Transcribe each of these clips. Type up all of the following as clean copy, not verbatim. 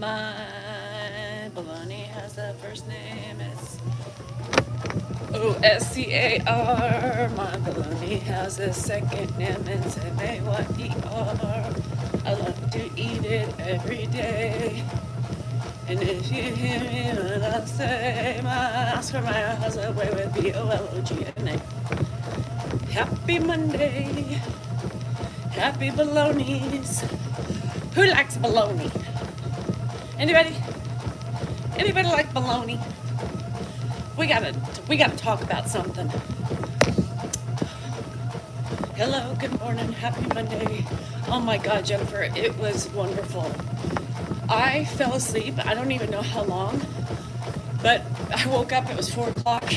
My baloney has a first name. It's Oscar. My baloney has a second name. It's Mayr. I love to eat it every day. And if you hear me when I say my Oscar Mayer has a way with Bologna. Happy Monday. Happy balonies. Who likes baloney? Anybody? Anybody like baloney? We gotta talk about something. Hello, good morning, happy Monday. Oh my God, Jennifer, it was wonderful. I fell asleep, I don't even know how long, but I woke up, it was 4 o'clock,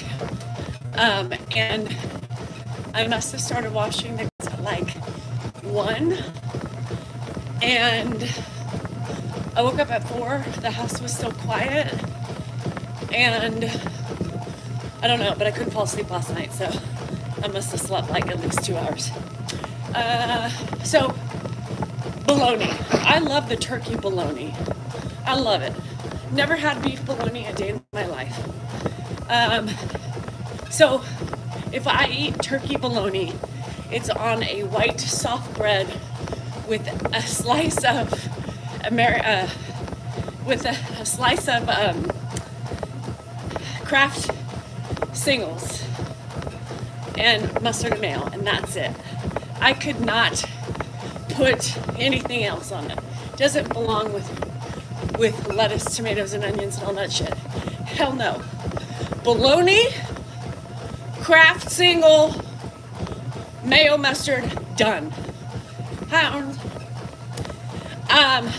and I must have started washing the at like 1, and I woke up at 4, the house was still quiet, and I don't know, but I couldn't fall asleep last night, so I must have slept like at least 2 hours. So, bologna. I love the turkey bologna. I love it. Never had beef bologna a day in my life. So, if I eat turkey bologna, it's on a white soft bread with a slice of Kraft singles and mustard and mayo, and that's it. I could not put anything else on it. Doesn't belong with lettuce, tomatoes, and onions and all that shit. Hell no. Bologna, Kraft single, mayo, mustard, done.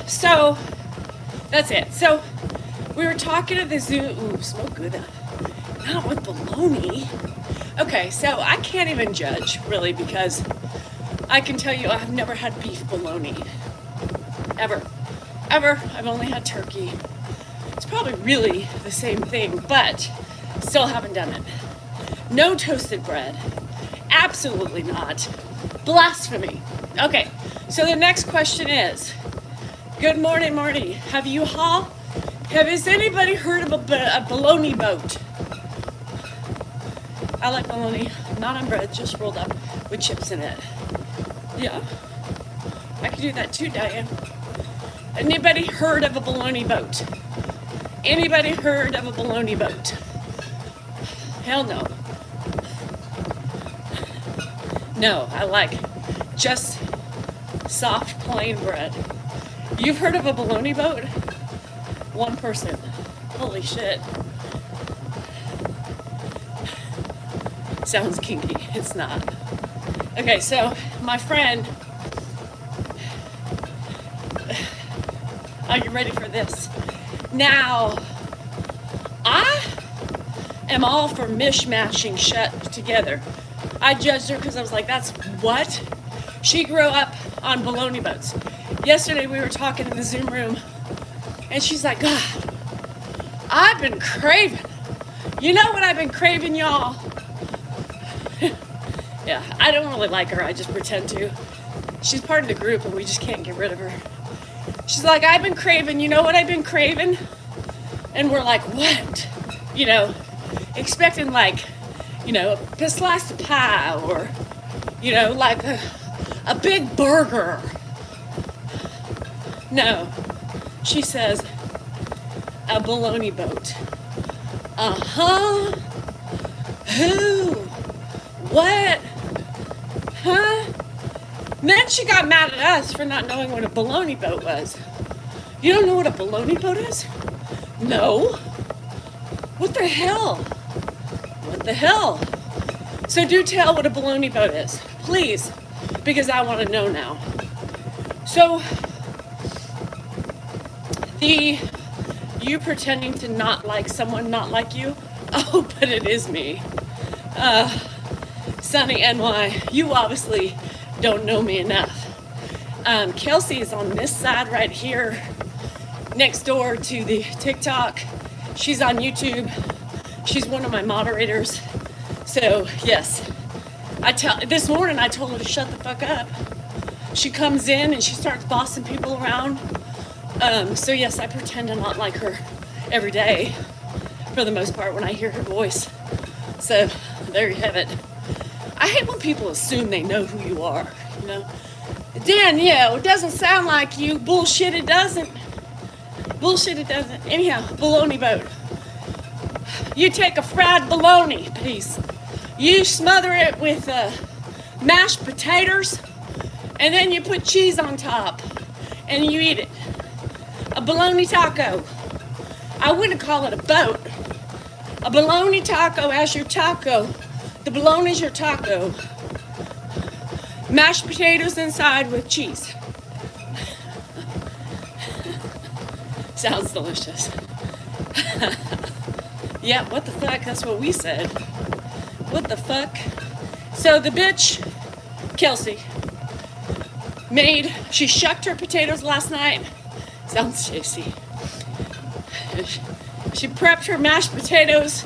So that's it. So we were talking at the zoo. Ooh, smoke good. Not with bologna. Okay, so I can't even judge really, because I can tell you I've never had beef bologna. Ever. I've only had turkey. It's probably really the same thing, but still haven't done it. No toasted bread. Absolutely not. Blasphemy. Okay, so the next question is, good morning, Marty. Has anybody heard of a bologna boat? I like bologna, not on bread, just rolled up with chips in it. Yeah, I could do that too, Diane. Anybody heard of a bologna boat? Anybody heard of a bologna boat? Hell no. No, I like just soft, plain bread. You've heard of a bologna boat? One person. Holy shit. Sounds kinky. It's not. Okay, so my friend, are you ready for this? Now, I am all for mishmashing shit together. I judged her because I was like, that's what? She grew up on bologna boats. Yesterday we were talking in the Zoom room, and she's like, God, I've been craving. You know what I've been craving, y'all? Yeah, I don't really like her. I just pretend to. She's part of the group, and we just can't get rid of her. She's like, I've been craving. You know what I've been craving? And we're like, what? You know, expecting like, you know, a slice of pie, or, you know, like a big burger. No. She says, a bologna boat. Uh-huh. Who? What? Huh? And then she got mad at us for not knowing what a bologna boat was. You don't know what a bologna boat is? No. What the hell? What the hell? So do tell what a bologna boat is, please, because I want to know now. So, you pretending to not like someone not like you? Oh, but it is me. Sunny NY, you obviously don't know me enough. Kelsey is on this side right here, next door to the TikTok. She's on YouTube. She's one of my moderators. So, yes. This morning I told her to shut the fuck up. She comes in and she starts bossing people around. So yes, I pretend to not like her every day, for the most part, when I hear her voice. So there you have it. I hate when people assume they know who you are, you know. Danielle, it doesn't sound like you. Bullshit, it doesn't. Bullshit, it doesn't. Anyhow, bologna boat. You take a fried bologna piece. You smother it with mashed potatoes, and then you put cheese on top, and you eat it. A bologna taco. I wouldn't call it a boat. A bologna taco as your taco. The bologna's your taco. Mashed potatoes inside with cheese. Sounds delicious. Yeah, what the fuck? That's what we said. What the fuck? So the bitch, Kelsey, she shucked her potatoes last night. Sounds juicy. She prepped her mashed potatoes,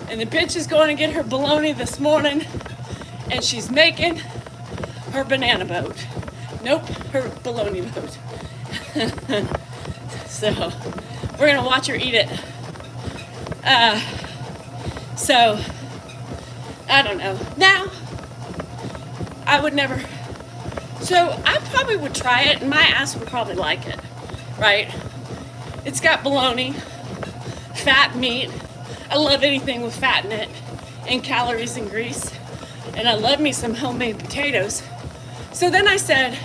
and the bitch is going to get her bologna this morning, and she's making her banana boat. Nope, her bologna boat. So we're gonna watch her eat it. So I don't know. Now, I would never. So I probably would try it, and my ass would probably like it, right? It's got bologna, fat meat. I love anything with fat in it, and calories and grease. And I love me some homemade potatoes. So then I said,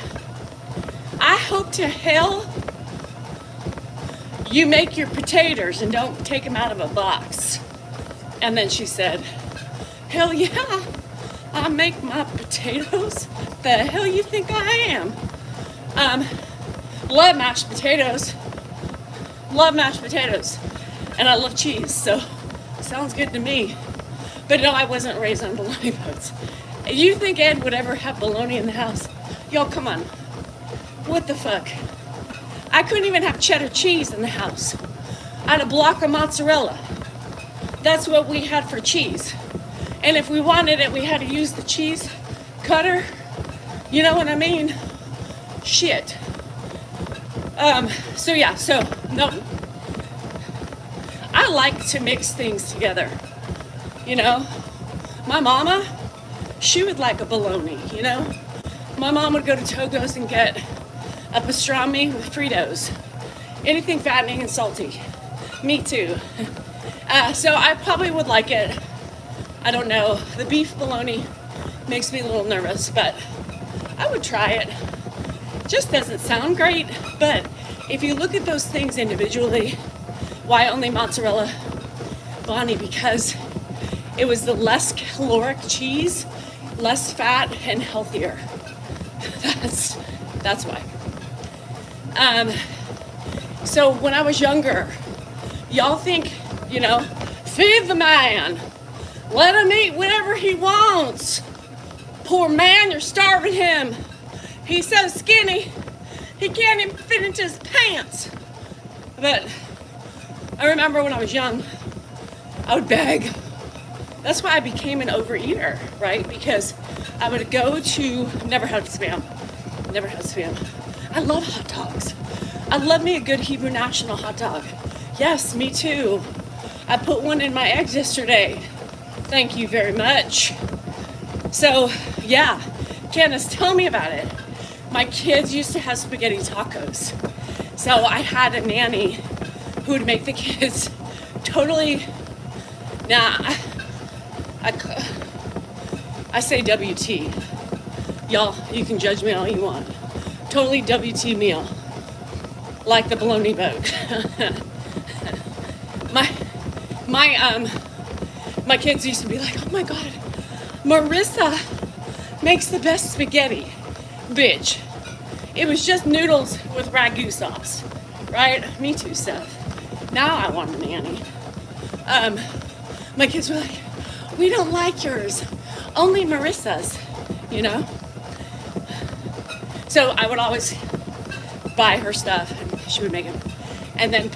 I hope to hell you make your potatoes and don't take them out of a box. And then she said, hell yeah, I make my potatoes. The hell you think I am? Love mashed potatoes. Love mashed potatoes. And I love cheese, so sounds good to me. But no, I wasn't raised on bologna boats. You think Ed would ever have bologna in the house? Y'all, come on. What the fuck? I couldn't even have cheddar cheese in the house. I had a block of mozzarella. That's what we had for cheese. And if we wanted it, we had to use the cheese cutter. You know what I mean? Shit. So no. I like to mix things together. You know? My mama, she would like a bologna, you know? My mom would go to Togo's and get a pastrami with Fritos. Anything fattening and salty. Me too. So I probably would like it. I don't know. The beef bologna makes me a little nervous, but I would try it. Just doesn't sound great, but if you look at those things individually, why only mozzarella? Bonnie, because it was the less caloric cheese, less fat, and healthier. That's why. So when I was younger, y'all think, you know, feed the man. Let him eat whatever he wants. Poor man, you're starving him. He's so skinny, he can't even fit into his pants. But I remember when I was young, I would beg. That's why I became an overeater, right? Because I would go to, never had Spam. I love hot dogs. I love me a good Hebrew National hot dog. Yes, me too. I put one in my eggs yesterday. Thank you very much. So, yeah, Candace, tell me about it. My kids used to have spaghetti tacos. So I had a nanny who would make the kids totally, I say WT. Y'all, you can judge me all you want. Totally WT meal. Like the bologna boat. My kids used to be like, oh my God, Marissa makes the best spaghetti. Bitch. It was just noodles with ragu sauce. Right? Me too, Seth. Now I want a nanny. My kids were like, we don't like yours. Only Marissa's, you know? So I would always buy her stuff and she would make it. And then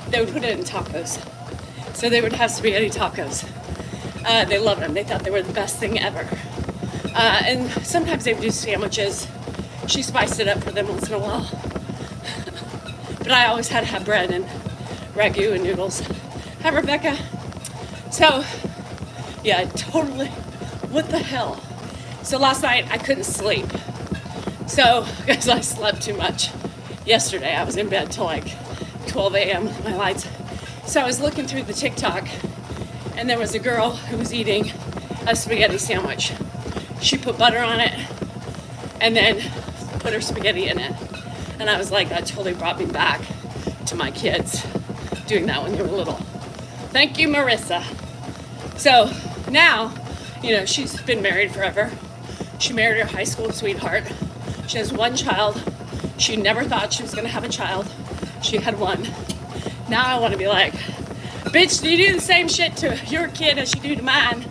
they would put it in tacos. So they would have spaghetti tacos. They loved them. They thought they were the best thing ever. And sometimes they would do sandwiches. she spiced it up for them once in a while. But I always had to have bread and ragu and noodles. Hi, Rebecca. So, yeah, totally. What the hell? So last night I couldn't sleep. So, because I slept too much yesterday. I was in bed till like 12 a.m. with my lights. So I was looking through the TikTok, and there was a girl who was eating a spaghetti sandwich. She put butter on it and then put her spaghetti in it. And I was like, that totally brought me back to my kids doing that when they were little. Thank you, Marissa. So now, you know, she's been married forever. She married her high school sweetheart. She has one child. She never thought she was gonna have a child. She had one. Now I wanna be like, bitch, do you do the same shit to your kid as you do to mine?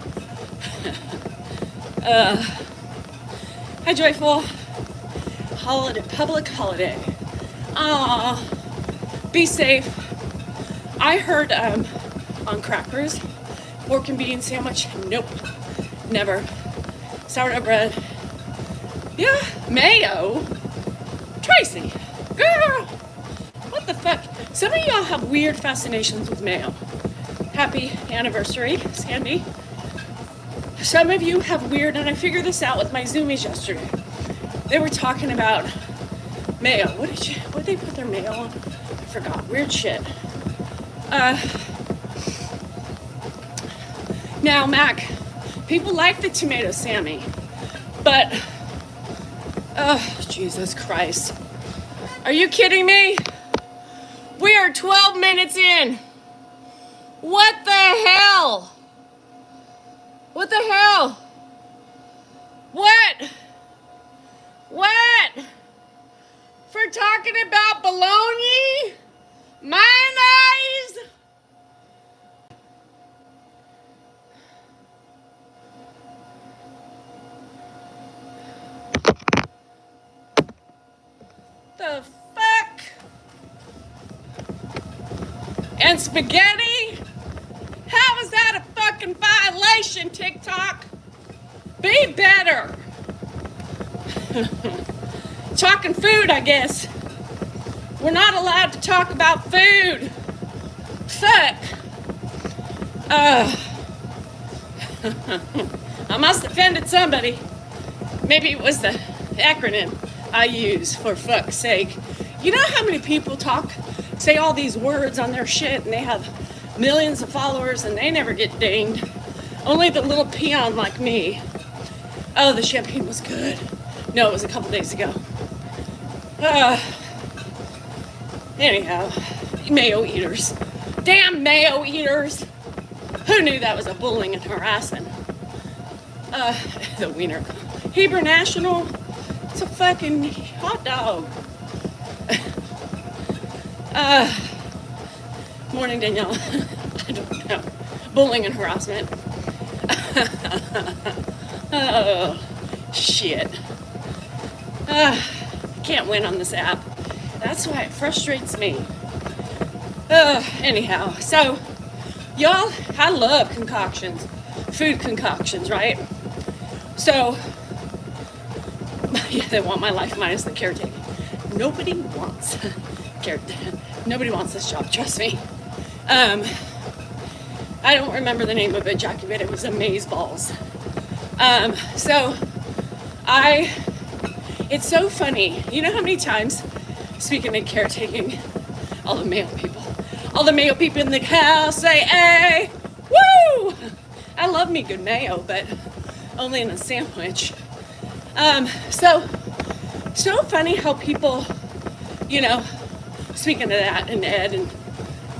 Hi, Joyful. Holiday, public holiday. Be safe. I heard on crackers, pork and bean sandwich. Nope, never. Sourdough bread. Yeah, mayo. Tracy, girl, what the fuck? Some of y'all have weird fascinations with mayo. Happy anniversary, Sandy. Some of you have weird, and I figured this out with my Zoomies yesterday. They were talking about mayo. What did they put their mayo on? I forgot. Weird shit. Now, Mac, people like the tomato Sammy, but, Jesus Christ. Are you kidding me? We are 12 minutes in. What the hell? What the hell? What? What? For talking about baloney? Mayonnaise? The fuck? And spaghetti? How is that a fucking violation, TikTok? Be better. Talking food, I guess. We're not allowed to talk about food. Fuck. I must have offended somebody. Maybe it was the acronym I use for fuck's sake. You know how many people say all these words on their shit and they have millions of followers and they never get dinged? Only the little peon like me. Oh, the champagne was good. No, it was a couple days ago. Anyhow, mayo eaters. Damn mayo eaters. Who knew that was a bullying and harassing? The wiener. Hebrew National. It's a fucking hot dog. Morning, Danielle. I don't know. Bullying and harassment. Oh, shit. Can't win on this app. That's why it frustrates me. Anyhow, so, y'all, I love concoctions. Food concoctions, right? So, yeah, they want my life minus the caretaking. Nobody wants nobody wants this job, trust me. I don't remember the name of it, Jackie, but it was amaze balls. So it's so funny. You know how many times, speaking of caretaking, all the male people in the house say, hey, woo! I love me good mayo, but only in a sandwich. So funny how people, you know, speaking of that and Ed and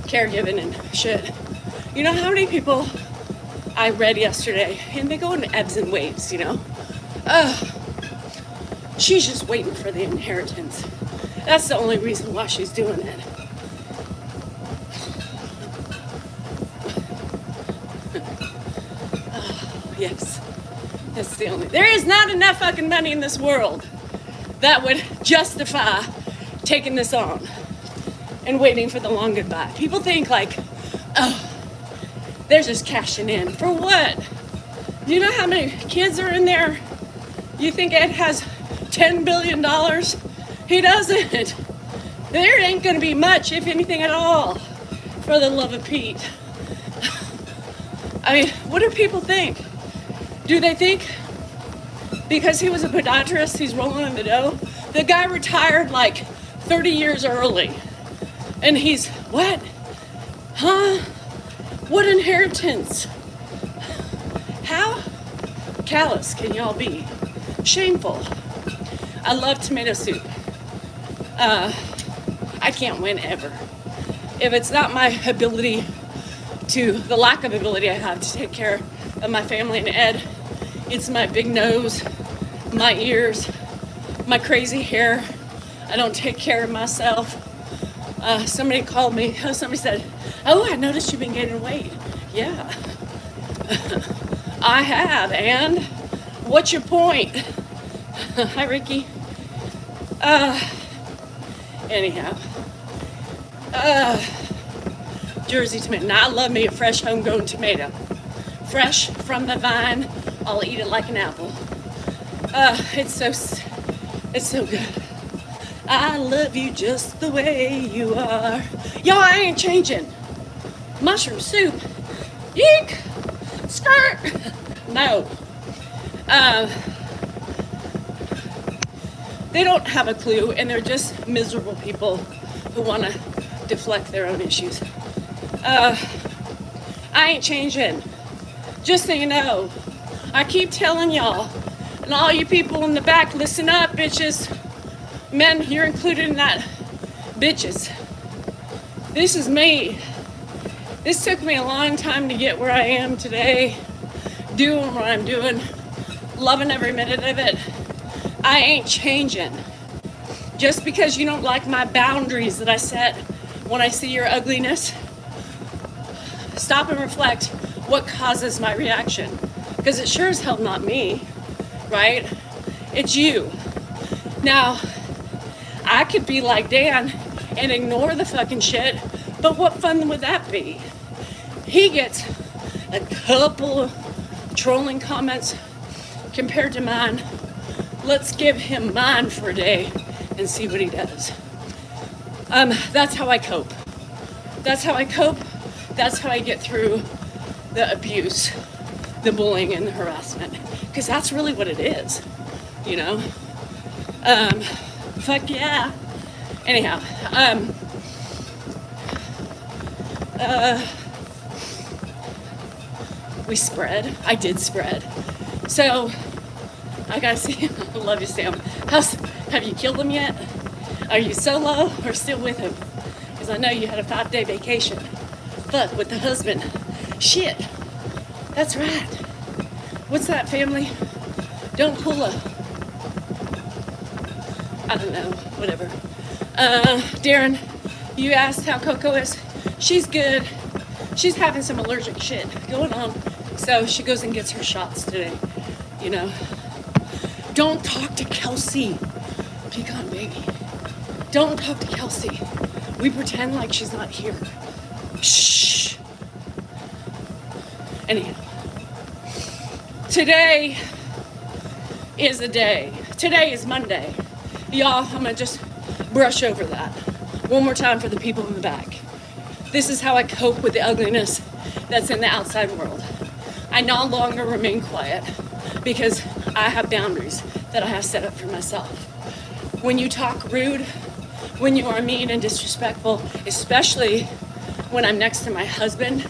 caregiving and shit, you know how many people I read yesterday, and they go in ebbs and waves, you know? She's just waiting for the inheritance. That's the only reason why she's doing it. Yes, that's the only. There is not enough fucking money in this world that would justify taking this on and waiting for the long goodbye. People think like, oh, they're just cashing in. For what? Do you know how many kids are in there? You think Ed has $10 billion? He doesn't. There ain't gonna be much, if anything at all, for the love of Pete. I mean, what do people think? Do they think because he was a podiatrist, he's rolling in the dough? The guy retired like 30 years early. And he's, what? Huh? What inheritance? How callous can y'all be? Shameful. I love tomato soup. I can't win ever. If it's not my ability the lack of ability I have to take care of my family and Ed, it's my big nose, my ears, my crazy hair. I don't take care of myself. Somebody called me, somebody said, oh, I noticed you've been gaining weight. Yeah, I have, and what's your point? Hi, Ricky. Anyhow, Jersey tomato. Now I love me a fresh homegrown tomato. Fresh from the vine, I'll eat it like an apple. It's so good. I love you just the way you are. Y'all, I ain't changing. Mushroom soup. Yeek! Skirt! No. They don't have a clue, and they're just miserable people who want to deflect their own issues. I ain't changing. Just so you know, I keep telling y'all, and all you people in the back, listen up, bitches. Men, you're included in that. Bitches. This is me. This took me a long time to get where I am today, doing what I'm doing, loving every minute of it. I ain't changing. Just because you don't like my boundaries that I set when I see your ugliness, stop and reflect what causes my reaction. Because it sure as hell not me, right? It's you. Now, I could be like Dan and ignore the fucking shit, but what fun would that be? He gets a couple of trolling comments compared to mine. Let's give him mine for a day and see what he does. That's how I cope. That's how I cope. That's how I get through the abuse, the bullying, and the harassment. Because that's really what it is, you know? Fuck yeah. Anyhow, we spread. I did spread. So, I gotta see. I love you, Sam. Have you killed him yet? Are you solo or still with him? Because I know you had a 5-day vacation. Fuck, with the husband. Shit. That's right. What's that, family? Don't pull a... I don't know. Whatever. Darren, you asked how Coco is. She's good. She's having some allergic shit going on. So she goes and gets her shots today. You know. Don't talk to Kelsey. Pecan baby. Don't talk to Kelsey. We pretend like she's not here. Shh. Anyhow. Today is the day. Today is Monday. Y'all, I'm gonna just brush over that one more time for the people in the back. This is how I cope with the ugliness that's in the outside world. I no longer remain quiet because I have boundaries that I have set up for myself. When you talk rude, when you are mean and disrespectful, especially when I'm next to my husband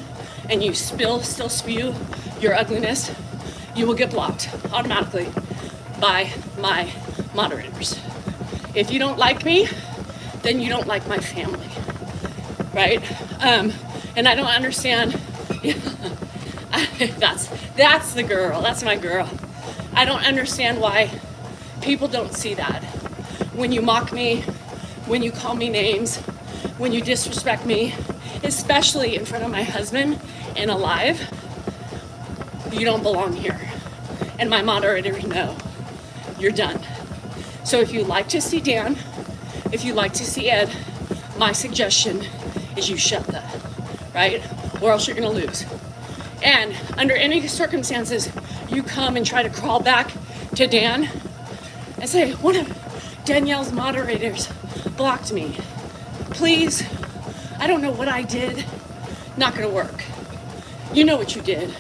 and you still spew your ugliness, you will get blocked automatically by my moderators. If you don't like me, then you don't like my family, right? And I don't understand. That's the girl. That's my girl. I don't understand why people don't see that. When you mock me, when you call me names, when you disrespect me, especially in front of my husband and alive, you don't belong here. And my moderators know you're done. So if you like to see Dan, if you like to see Ed, my suggestion is you shut that, right? Or else you're gonna lose. And under any circumstances, you come and try to crawl back to Dan, and say, one of Danielle's moderators blocked me. Please, I don't know what I did. Not gonna work. You know what you did.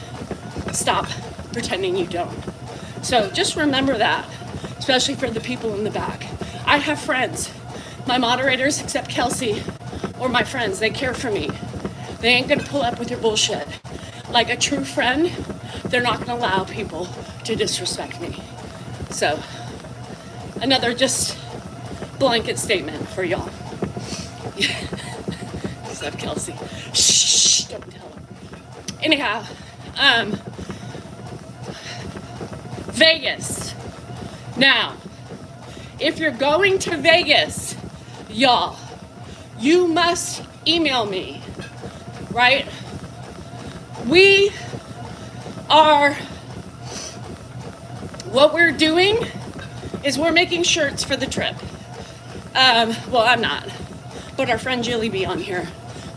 Stop pretending you don't. So just remember that, especially for the people in the back. I have friends. My moderators, except Kelsey, or my friends, they care for me. They ain't gonna pull up with your bullshit. Like a true friend, they're not gonna allow people to disrespect me. So, another just blanket statement for y'all. Except Kelsey. Shh, don't tell her. Anyhow, Vegas. Now, if you're going to Vegas, y'all, you must email me, right? What we're doing is we're making shirts for the trip. Well, I'm not, but our friend Jilly B on here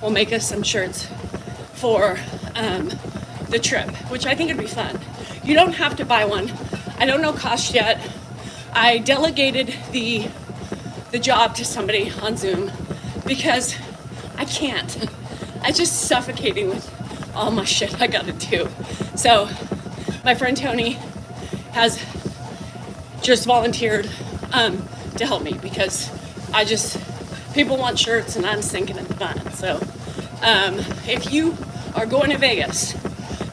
will make us some shirts for the trip, which I think would be fun. You don't have to buy one. I don't know cost yet. I delegated the job to somebody on Zoom because I can't. I'm just suffocating with all my shit I gotta do. So my friend Tony has just volunteered to help me because people want shirts and I'm sinking in the fun. So if you are going to Vegas,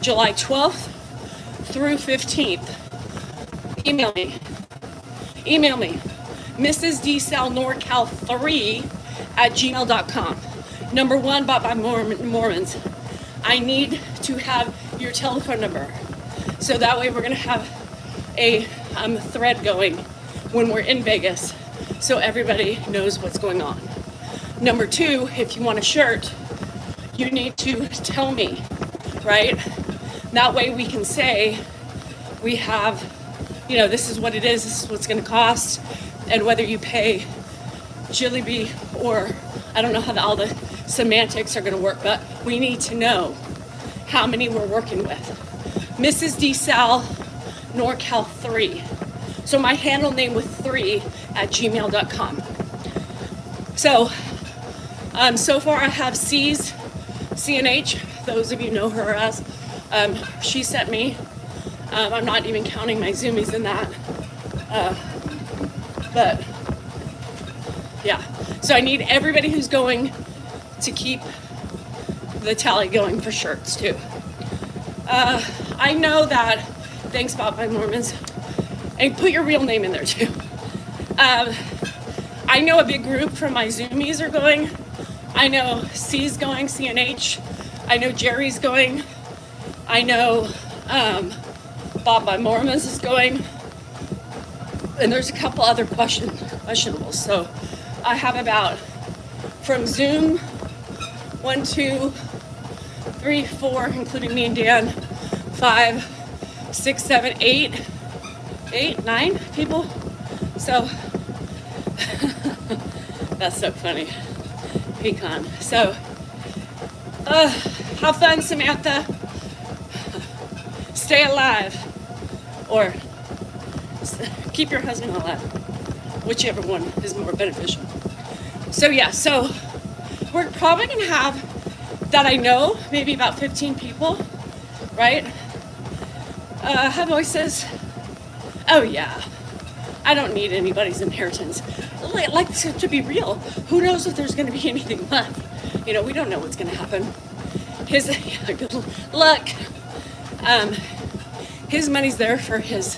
July 12th through 15th, email me, mrsdsalnorcal3@gmail.com. Number one, bought by Mormons. I need to have your telephone number. So that way we're gonna have a thread going when we're in Vegas so everybody knows what's going on. Number two, if you want a shirt, you need to tell me, right? That way we can say we have, this is what it is, this is what's gonna cost, and whether you pay Jilly B or I don't know how all the semantics are gonna work, but we need to know how many we're working with. Mrs. D. Sal NorCal 3. So my handle name with 3@gmail.com. So, so far I have C's, CNH, those of you know her as. She sent me, I'm not even counting my Zoomies in that. But yeah, so I need everybody who's going to keep the tally going for shirts too. I know that, thanks Bob by Mormons, and put your real name in there too. I know a big group from my Zoomies are going. I know C's going, CNH. I know Jerry's going. I know Bob by Mormons is going. And there's a couple other questionables. So I have about, from Zoom, 1, 2, 3, 4, including me and Dan, 5, 6, 7, 8, 9 people. So that's so funny. Pecan. So have fun, Samantha. Stay alive. Or keep your husband alive. Whichever one is more beneficial. So yeah, so we're probably gonna have, that I know, maybe about 15 people, right? How voices? Oh yeah, I don't need anybody's inheritance. Like to be real, who knows if there's gonna be anything left? We don't know what's gonna happen. Good luck. His money's there for his,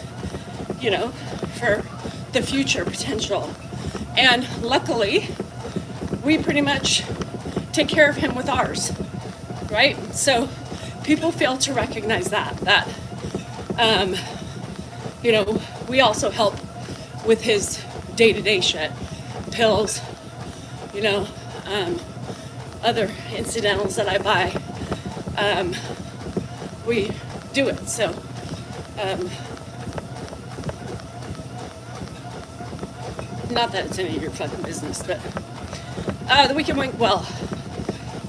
for the future potential. And luckily, we pretty much take care of him with ours, right? So people fail to recognize that, we also help with his day-to-day shit, pills, other incidentals that I buy. We do it, so not that it's any of your fucking business, but the weekend went well.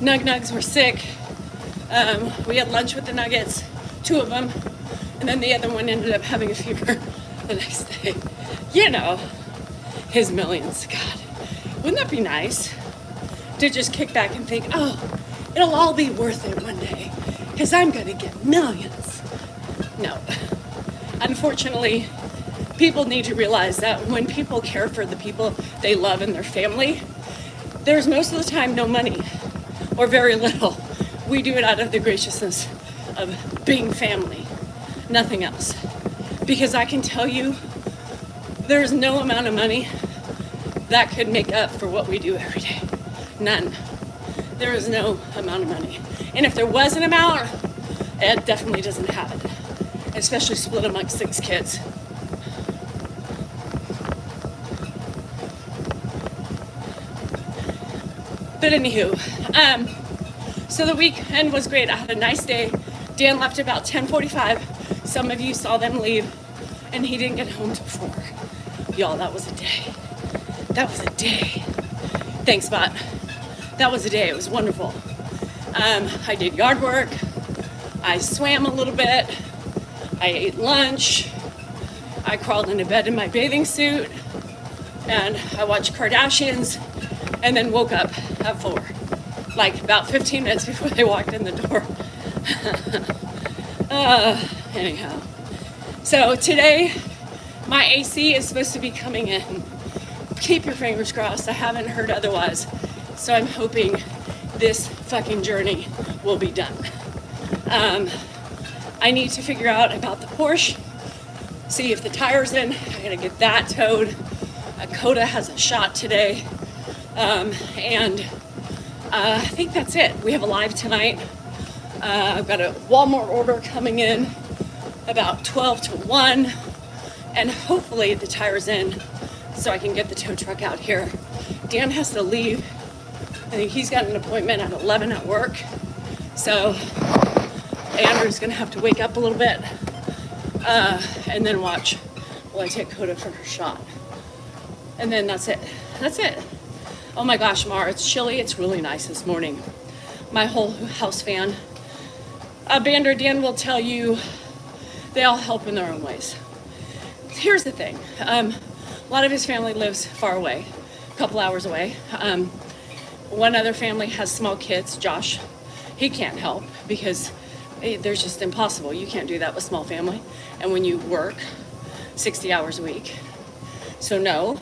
Nugs were sick. We had lunch with the Nuggets, 2 of them, and then the other one ended up having a fever. the next day. You know, his millions. God, wouldn't that be nice to just kick back and think, oh, it'll all be worth it one day because I'm going to get millions. No. Unfortunately, people need to realize that when people care for the people they love and their family, there's most of the time no money or very little. We do it out of the graciousness of being family, nothing else. Because I can tell you, there's no amount of money that could make up for what we do every day. None. There is no amount of money. And if there was an amount, it definitely doesn't have it, especially split amongst 6 kids. But anywho, so the weekend was great. I had a nice day. Dan left about 10:45. Some of you saw them leave, and he didn't get home till 4. Y'all, that was a day. That was a day. Thanks, Bot. That was a day. It was wonderful. I did yard work. I swam a little bit. I ate lunch. I crawled into bed in my bathing suit, and I watched Kardashians, and then woke up at 4, like about 15 minutes before they walked in the door. Anyhow, so today my AC is supposed to be coming in. Keep your fingers crossed. I haven't heard otherwise, so I'm hoping this fucking journey will be done. I need to figure out about the Porsche, see if the tire's in. I gotta get that towed. Coda has a shot today. And I think that's it. We have a live tonight. I've got a Walmart order coming in about 12 to 1. And hopefully the tire's in so I can get the tow truck out here. Dan has to leave. I think he's got an appointment at 11 at work. So Andrew's gonna have to wake up a little bit and then watch while I take Coda for her shot. And then that's it. That's it. Oh my gosh, Mar, it's chilly. It's really nice this morning. My whole house fan. Bander Dan will tell you they all help in their own ways. Here's the thing. A lot of his family lives far away, a couple hours away. One other family has small kids, Josh. He can't help because there's just impossible. You can't do that with small family. And when you work 60 hours a week. So no.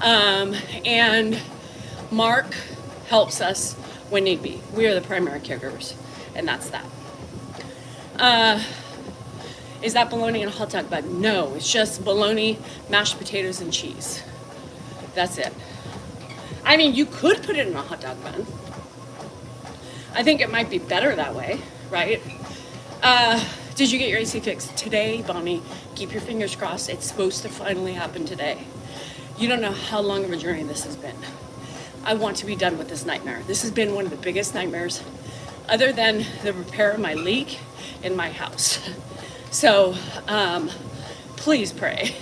And Mark helps us when need be. We are the primary caregivers, and that's that. Is that bologna and a hot dog bun? No, it's just bologna, mashed potatoes, and cheese. That's it. I mean, you could put it in a hot dog bun. I think it might be better that way, right? Did you get your AC fixed? Today, Bonnie, keep your fingers crossed. It's supposed to finally happen today. You don't know how long of a journey this has been. I want to be done with this nightmare. This has been one of the biggest nightmares other than the repair of my leak in my house. So please pray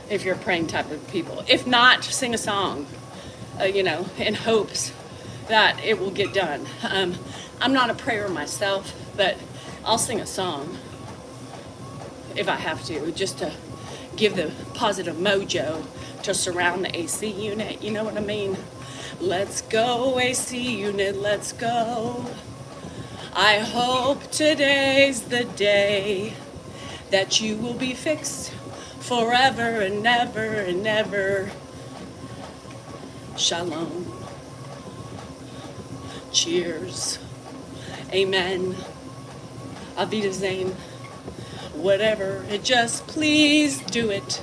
if you're a praying type of people. If not, sing a song, in hopes that it will get done. I'm not a prayer myself, but I'll sing a song if I have to, just to give the positive mojo to surround the AC unit. You know what I mean? Let's go, AC unit, let's go. I hope today's the day that you will be fixed forever and ever and ever. Shalom. Cheers. Amen. Auf Wiedersehen. Whatever. Just please do it.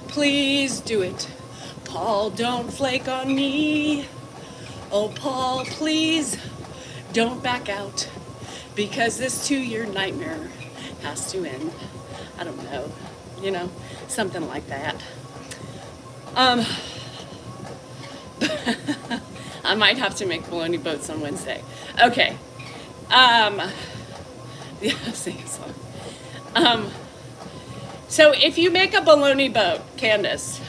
Please do it. Paul, don't flake on me. Oh, Paul, please don't back out, because this 2-year nightmare has to end. I don't know, something like that. I might have to make bologna boats on Wednesday. Okay. Yeah, sing a song. So if you make a bologna boat, Candace,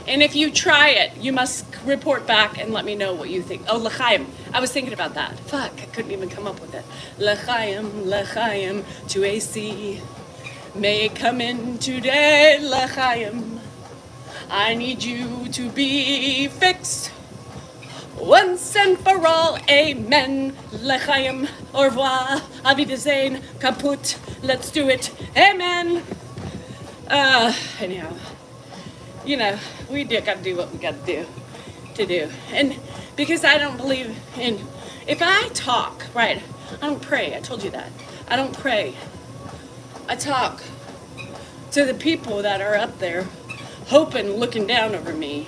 and if you try it, you must report back and let me know what you think. Oh, l'chaim. I was thinking about that. Fuck, I couldn't even come up with it. L'chaim, l'chaim, to AC. May come in today, L'chaim. I need you to be fixed once and for all. Amen. L'chaim. Au revoir. Avidazain. Kaput. Let's do it. Amen. Anyhow, you know, we got to do what we got to do. And because I don't believe in, if I talk, right, I don't pray. I told you that. I don't pray. I talk to the people that are up there hoping, looking down over me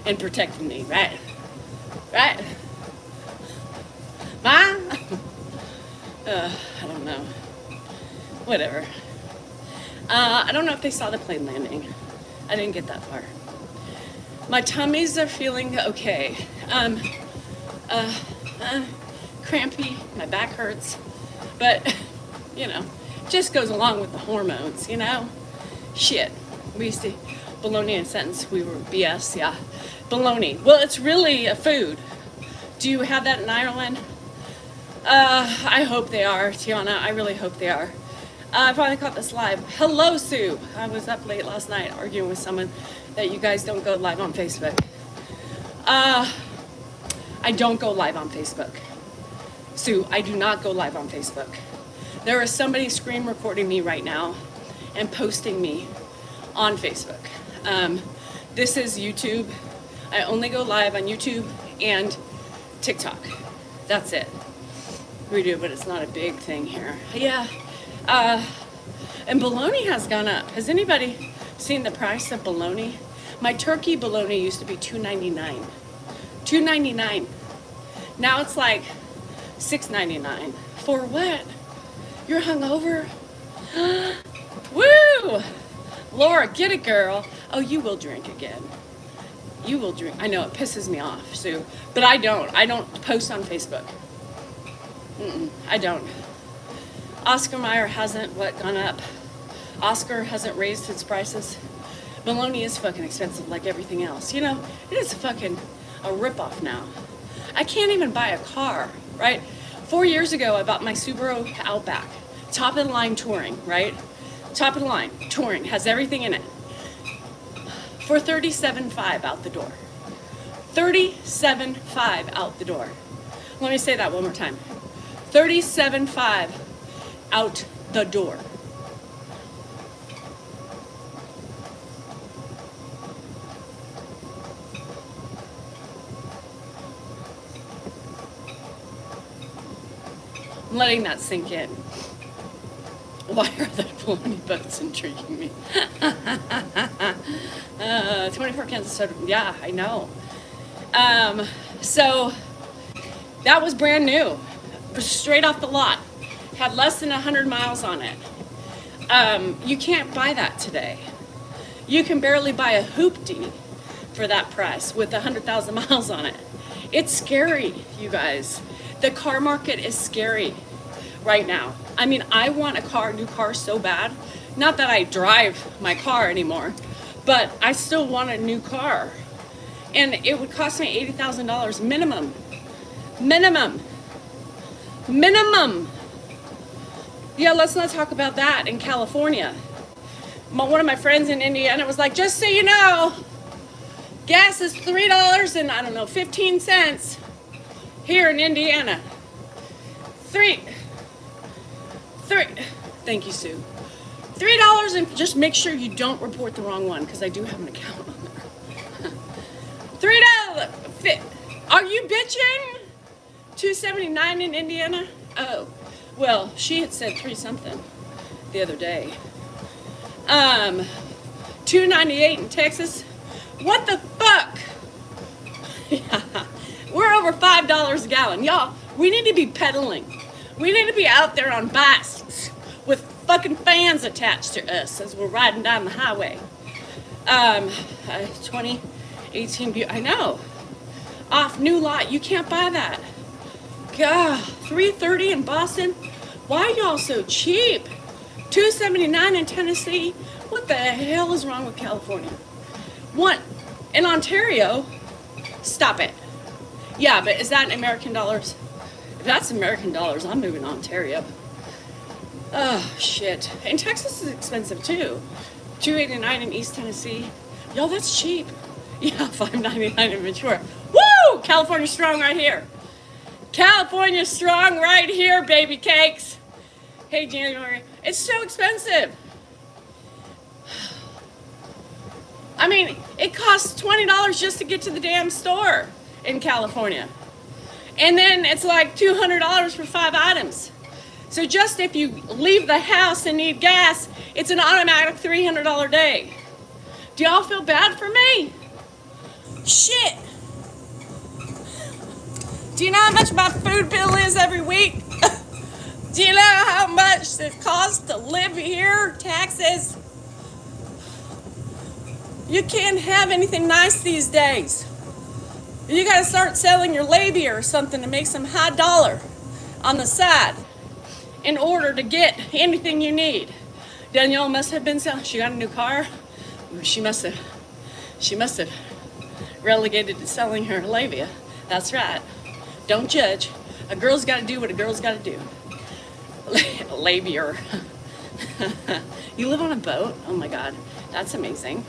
and protecting me, right? Right? Ma? I don't know. Whatever. I don't know if they saw the plane landing. I didn't get that far. My tummies are feeling okay. Crampy, my back hurts, but, you know, just goes along with the hormones, you know? Shit. We used to, bologna in a sentence, we were BS, yeah. Bologna. Well, it's really a food. Do you have that in Ireland? I hope they are, Tiana. I really hope they are. I finally caught this live. Hello, Sue. I was up late last night arguing with someone that you guys don't go live on Facebook. I don't go live on Facebook. Sue, I do not go live on Facebook. There is somebody screen recording me right now and posting me on Facebook. This is YouTube. I only go live on YouTube and TikTok. That's it. We do, but it's not a big thing here. Yeah. And bologna has gone up. Has anybody seen the price of bologna? My turkey bologna used to be $2.99. $2.99. Now it's like $6.99. For what? You're hungover? Woo! Laura, get it, girl. Oh, you will drink again. You will drink. I know, it pisses me off, Sue. But I don't. I don't post on Facebook. I don't. Oscar Mayer hasn't, gone up? Oscar hasn't raised its prices. Bologna is fucking expensive like everything else. You know, it is fucking a ripoff now. I can't even buy a car, right? 4 years ago, I bought my Subaru Outback. Top of the line touring, right? Top of the line touring, has everything in it. For $37,500 out the door. $37,500 out the door. Let me say that one more time. $37,500 out the door. I'm letting that sink in. Why are the bologna boats intriguing me? 24 Kansas soda. Yeah, I know. So that was brand new, straight off the lot. Had less than 100 miles on it. You can't buy that today. You can barely buy a hoopty for that price with 100,000 miles on it. It's scary, you guys. The car market is scary right now. I mean, I want a new car so bad. Not that I drive my car anymore, but I still want a new car. And it would cost me $80,000 minimum. Minimum. Yeah, let's not talk about that in California. One of my friends in Indiana was like, just so you know, gas is $3 and I don't know, 15 cents here in Indiana. Three. Thank you, Sue. $3 and just make sure you don't report the wrong one because I do have an account on there. $3. Are you bitching? $2.79 in Indiana? Oh, well, she had said 3 something the other day. $2.98 in Texas. What the fuck? Yeah. We're over $5 a gallon. Y'all, we need to be pedaling. We need to be out there on bikes with fucking fans attached to us as we're riding down the highway. 2018 Buick. I know. Off new lot. You can't buy that. God, $3.30 in Boston. Why y'all so cheap? $2.79 in Tennessee. What the hell is wrong with California? One in Ontario. Stop it. Yeah, but is that in American dollars? If that's American dollars, I'm moving to Ontario. Oh, shit. And Texas is expensive, too. $2.89 in East Tennessee. Y'all, that's cheap. Yeah, $5.99 in Ventura. Woo! California strong right here. California strong right here, baby cakes. Hey, January. It's so expensive. I mean, it costs $20 just to get to the damn store in California. And then it's like $200 for 5 items. So just if you leave the house and need gas, it's an automatic $300 day. Do y'all feel bad for me? Shit. Do you know how much my food bill is every week? Do you know how much it costs to live here? Taxes. You can't have anything nice these days. You gotta start selling your labia or something to make some high dollar on the side in order to get anything you need. Danielle must have been selling. She got a new car. She must have relegated to selling her labia. That's right. Don't judge. A girl's got to do what a girl's got to do. Labia. You live on a boat? Oh my God, that's amazing.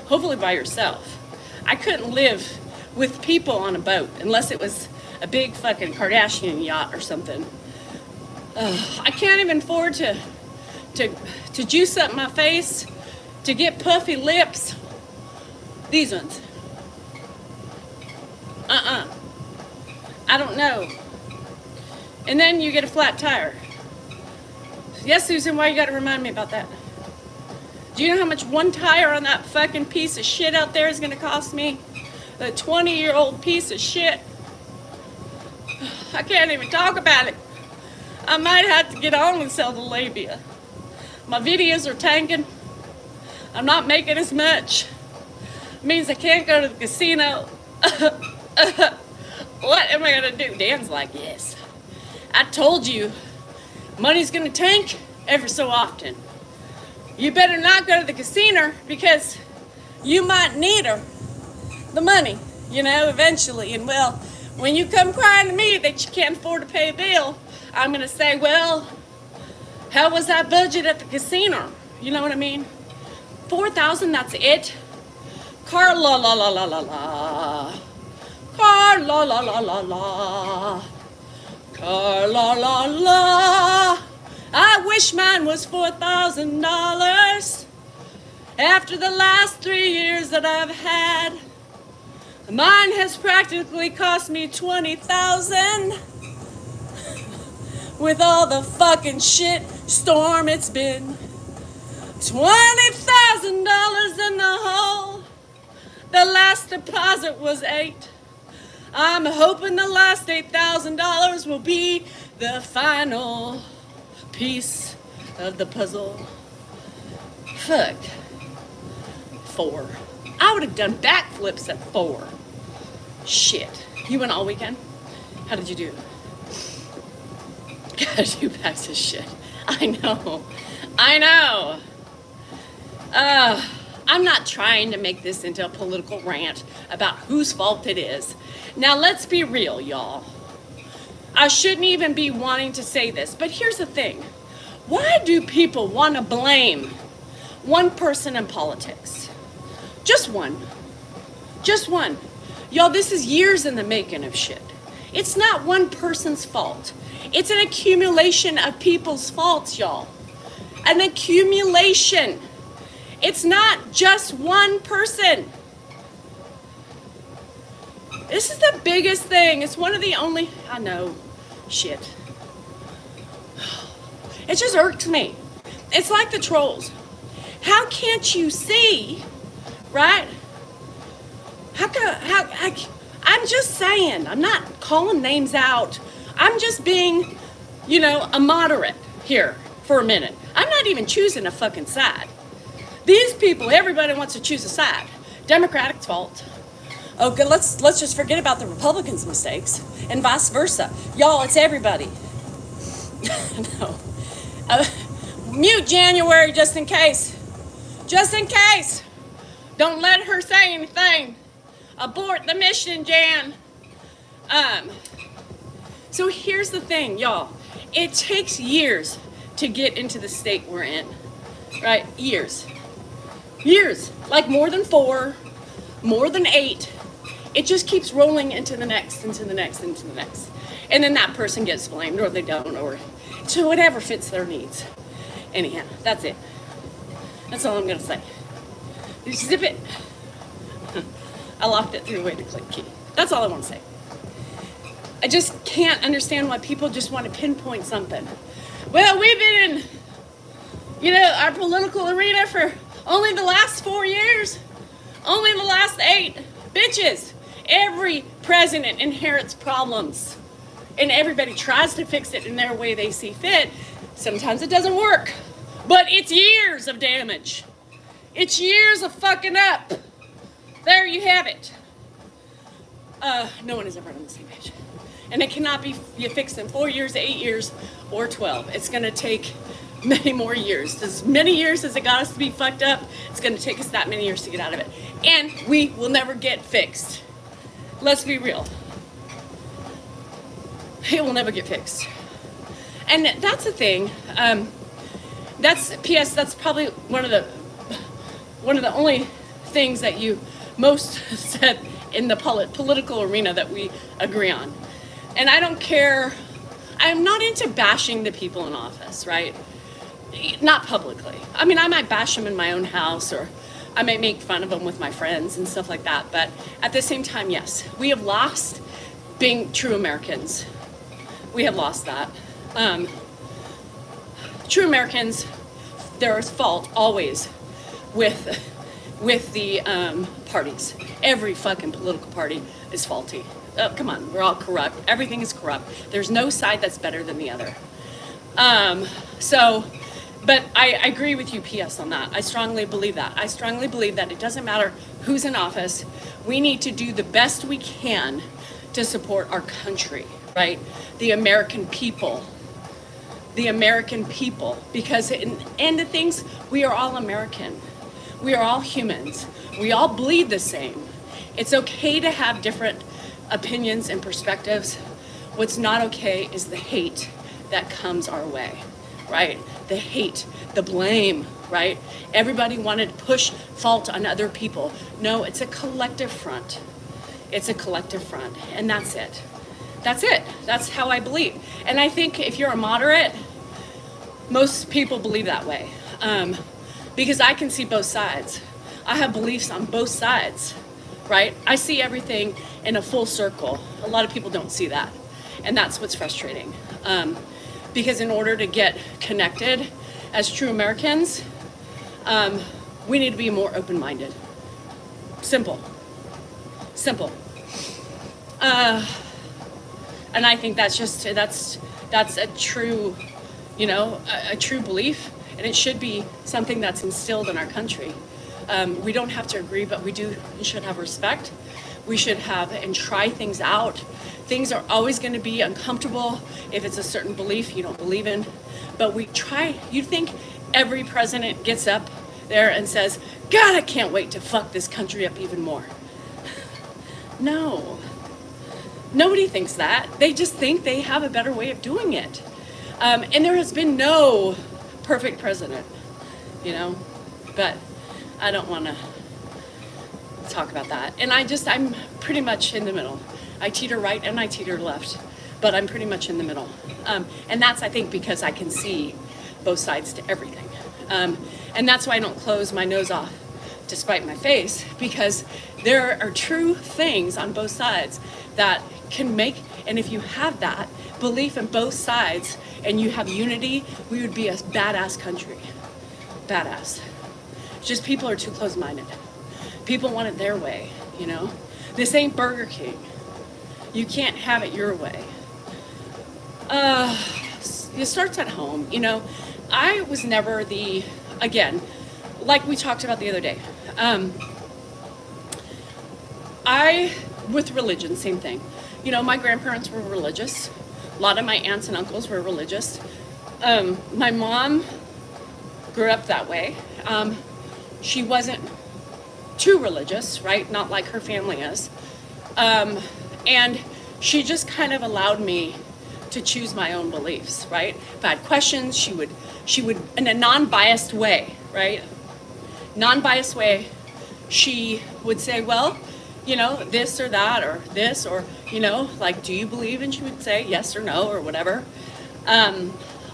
Hopefully by yourself. I couldn't live with people on a boat unless it was a big fucking Kardashian yacht or something. I can't even afford to juice up my face, to get puffy lips. These ones. I don't know. And then you get a flat tire. Yes, Susan, why you gotta remind me about that? Do you know how much one tire on that fucking piece of shit out there is gonna cost me? The 20-year-old piece of shit. I can't even talk about it. I might have to get on and sell the labia. My videos are tanking. I'm not making as much. It means I can't go to the casino. What am I gonna do? Dan's like, yes. I told you, money's gonna tank ever so often. You better not go to the casino because you might need the money, eventually. And well, when you come crying to me that you can't afford to pay a bill, I'm gonna say, well, how was that budget at the casino? You know what I mean? $4,000, that's it. Car la la la la la la. Car la la la la la. Car la la la. I wish mine was $4,000. After the last 3 years that I've had, mine has practically cost me $20,000. With all the fucking shit storm it's been. $20,000 in the hole. The last deposit was $8,000. I'm hoping the last $8,000 will be the final piece of the puzzle. Fuck. 4. I would have done backflips at 4. Shit. You went all weekend? How did you do? God, you bags of shit. I know. I'm not trying to make this into a political rant about whose fault it is. Now, let's be real, y'all. I shouldn't even be wanting to say this, but here's the thing. Why do people want to blame one person in politics? Just one. Just one. Y'all, this is years in the making of shit. It's not one person's fault. It's an accumulation of people's faults, y'all. An accumulation. It's not just one person. This is the biggest thing. It's one of the only, I know, shit. It just irks me. It's like the trolls. How can't you see, right? I'm just saying, I'm not calling names out. I'm just being, a moderate here for a minute. I'm not even choosing a fucking side. These people, everybody wants to choose a side. Democratic's fault. Okay, let's just forget about the Republicans' mistakes and vice versa. Y'all, it's everybody. No. Mute January just in case. Just in case. Don't let her say anything. Abort the mission, Jan. So here's the thing, y'all. It takes years to get into the state we're in, right? Years, like more than 4, more than 8. It just keeps rolling into the next, into the next, into the next. And then that person gets blamed, or they don't, or so whatever fits their needs. Anyhow, that's it. That's all I'm gonna say. You zip it. I locked it through a way to click key. That's all I want to say. I just can't understand why people just want to pinpoint something. Well, we've been in, our political arena for only the last 4 years, only the last 8. Bitches, every president inherits problems, and everybody tries to fix it in their way they see fit. Sometimes it doesn't work, but it's years of damage. It's years of fucking up. There you have it. No one is ever on the same page. And it cannot be fixed in 4 years, 8 years, or 12. It's gonna take many more years. As many years as it got us to be fucked up, it's gonna take us that many years to get out of it. And we will never get fixed. Let's be real. It will never get fixed. And that's the thing. That's probably one of the only things that you most said in the political arena that we agree on. And I don't care. I'm not into bashing the people in office, right? Not publicly. I mean, I might bash them in my own house, or I might make fun of them with my friends and stuff like that. But at the same time, yes, we have lost being true Americans. We have lost that. True Americans, there is fault always with the parties. Every fucking political party is faulty. Come on, we're all corrupt. Everything is corrupt. There's no side that's better than the other. But I agree with you, PS, on that. I strongly believe that. I strongly believe that it doesn't matter who's in office. We need to do the best we can to support our country, right? The American people. The American people. Because in the end of things, we are all American. We are all humans. We all bleed the same. It's okay to have different opinions and perspectives. What's not okay is the hate that comes our way, right? The hate, the blame, right? Everybody wanted to push fault on other people. No, it's a collective front. It's a collective front, and that's it. That's it. That's how I believe. And I think if you're a moderate, most people believe that way. Because I can see both sides. I have beliefs on both sides, right? I see everything in a full circle. A lot of people don't see that. And that's what's frustrating. Because in order to get connected as true Americans, we need to be more open-minded. Simple. Simple. And I think that's a true, a true belief, and it should be something that's instilled in our country. We don't have to agree, but we should have respect. We should have and try things out. Things are always going to be uncomfortable if it's a certain belief you don't believe in, but we try. You think every president gets up there and says, God, I can't wait to fuck this country up even more. No. Nobody thinks that. They just think they have a better way of doing it. And there has been no perfect president, but I don't want to talk about that. And I'm pretty much in the middle. I teeter right and I teeter left, but I'm pretty much in the middle. And that's, I think, because I can see both sides to everything. And that's why I don't close my nose off to spite my face, because there are true things on both sides that can make, and if you have that belief in both sides and you have unity, we would be a badass country. Badass. Just people are too close-minded. People want it their way, This ain't Burger King. You can't have it your way. It starts at home, I was never again, like we talked about the other day, with religion, same thing. My grandparents were religious. A lot of my aunts and uncles were religious. My mom grew up that way. She wasn't too religious, right? Not like her family is. And she just kind of allowed me to choose my own beliefs, right? If I had questions, she would, in a non-biased way, right? Non-biased way, she would say, well, you know, this or that, or this, or, you know, like, do you believe? And she would say yes or no, or whatever.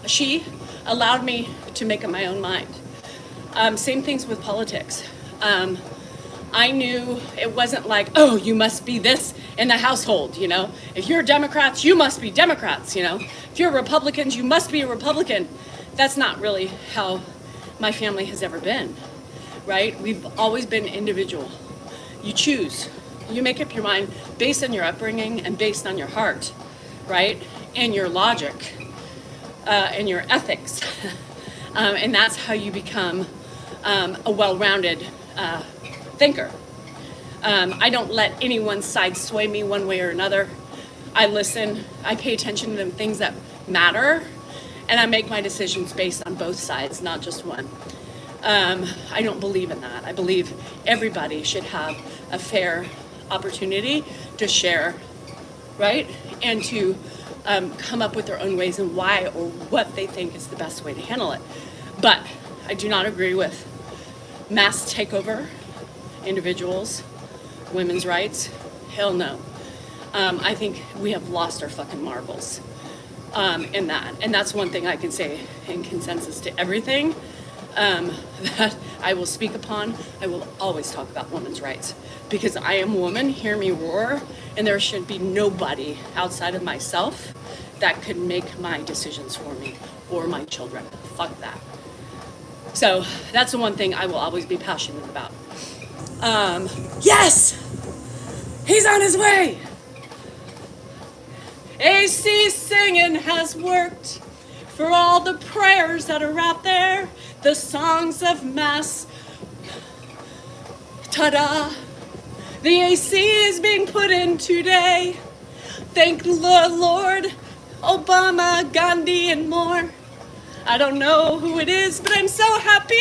She allowed me to make up my own mind. Same things with politics. I knew it wasn't like, oh, you must be this in the household, you know? If you're Democrats, you must be Democrats, you know? If you're Republicans, you must be a Republican. That's not really how my family has ever been, right? We've always been individual. You choose. You make up your mind based on your upbringing and based on your heart, right? And your logic, and your ethics. And that's how you become a well-rounded thinker. I don't let anyone's side sway me one way or another. I listen, I pay attention to the things that matter, and I make my decisions based on both sides, not just one. I don't believe in that. I believe everybody should have a fair opportunity to share, right? And to come up with their own ways and why or what they think is the best way to handle it. But I do not agree with mass takeover, individuals, women's rights. Hell no. I think we have lost our fucking marbles in that. And that's one thing I can say in consensus to everything that I will speak upon. I will always talk about women's rights because I am a woman, hear me roar, and there should be nobody outside of myself that could make my decisions for me or my children. Fuck that. So that's the one thing I will always be passionate about. Yes! He's on his way! AC singing has worked for all the prayers that are out there, the songs of mass. Ta-da! The AC is being put in today. Thank the Lord, Obama, Gandhi, and more. I don't know who it is, but I'm so happy.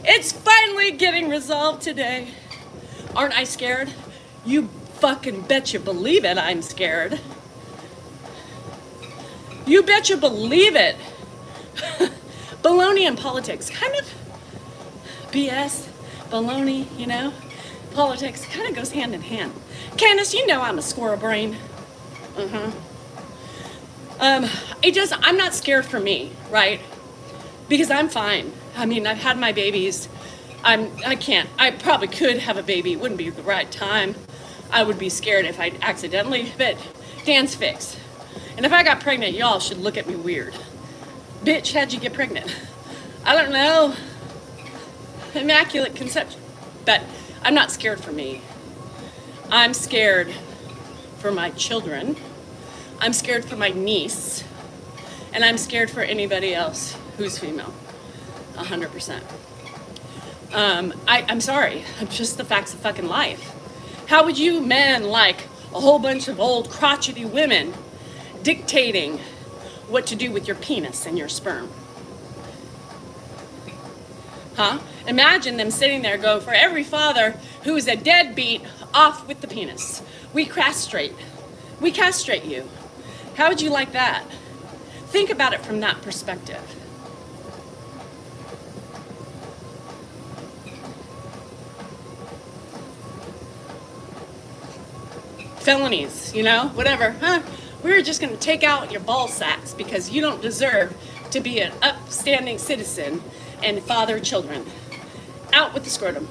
It's finally getting resolved today. Aren't I scared? You fucking betcha believe it, I'm scared. You betcha believe it. Baloney in politics, kind of BS, baloney, you know? Politics kind of goes hand in hand. Candace, you know I'm a squirrel brain. I'm not scared for me, right? Because I'm fine. I mean, I've had my babies. I probably could have a baby. It wouldn't be the right time. I would be scared if I accidentally, but Dan's fixed. And if I got pregnant, y'all should look at me weird. Bitch, how'd you get pregnant? I don't know. Immaculate conception. But I'm not scared for me. I'm scared for my children. I'm scared for my niece. And I'm scared for anybody else who's female. 100%. I'm sorry. I'm just the facts of fucking life. How would you men like a whole bunch of old crotchety women dictating what to do with your penis and your sperm? Huh? Imagine them sitting there going, for every father who is a deadbeat, off with the penis. We castrate you. How would you like that? Think about it from that perspective. Felonies, you know, whatever, huh? We're just gonna take out your ball sacks because you don't deserve to be an upstanding citizen and father children. Out with the scrotum.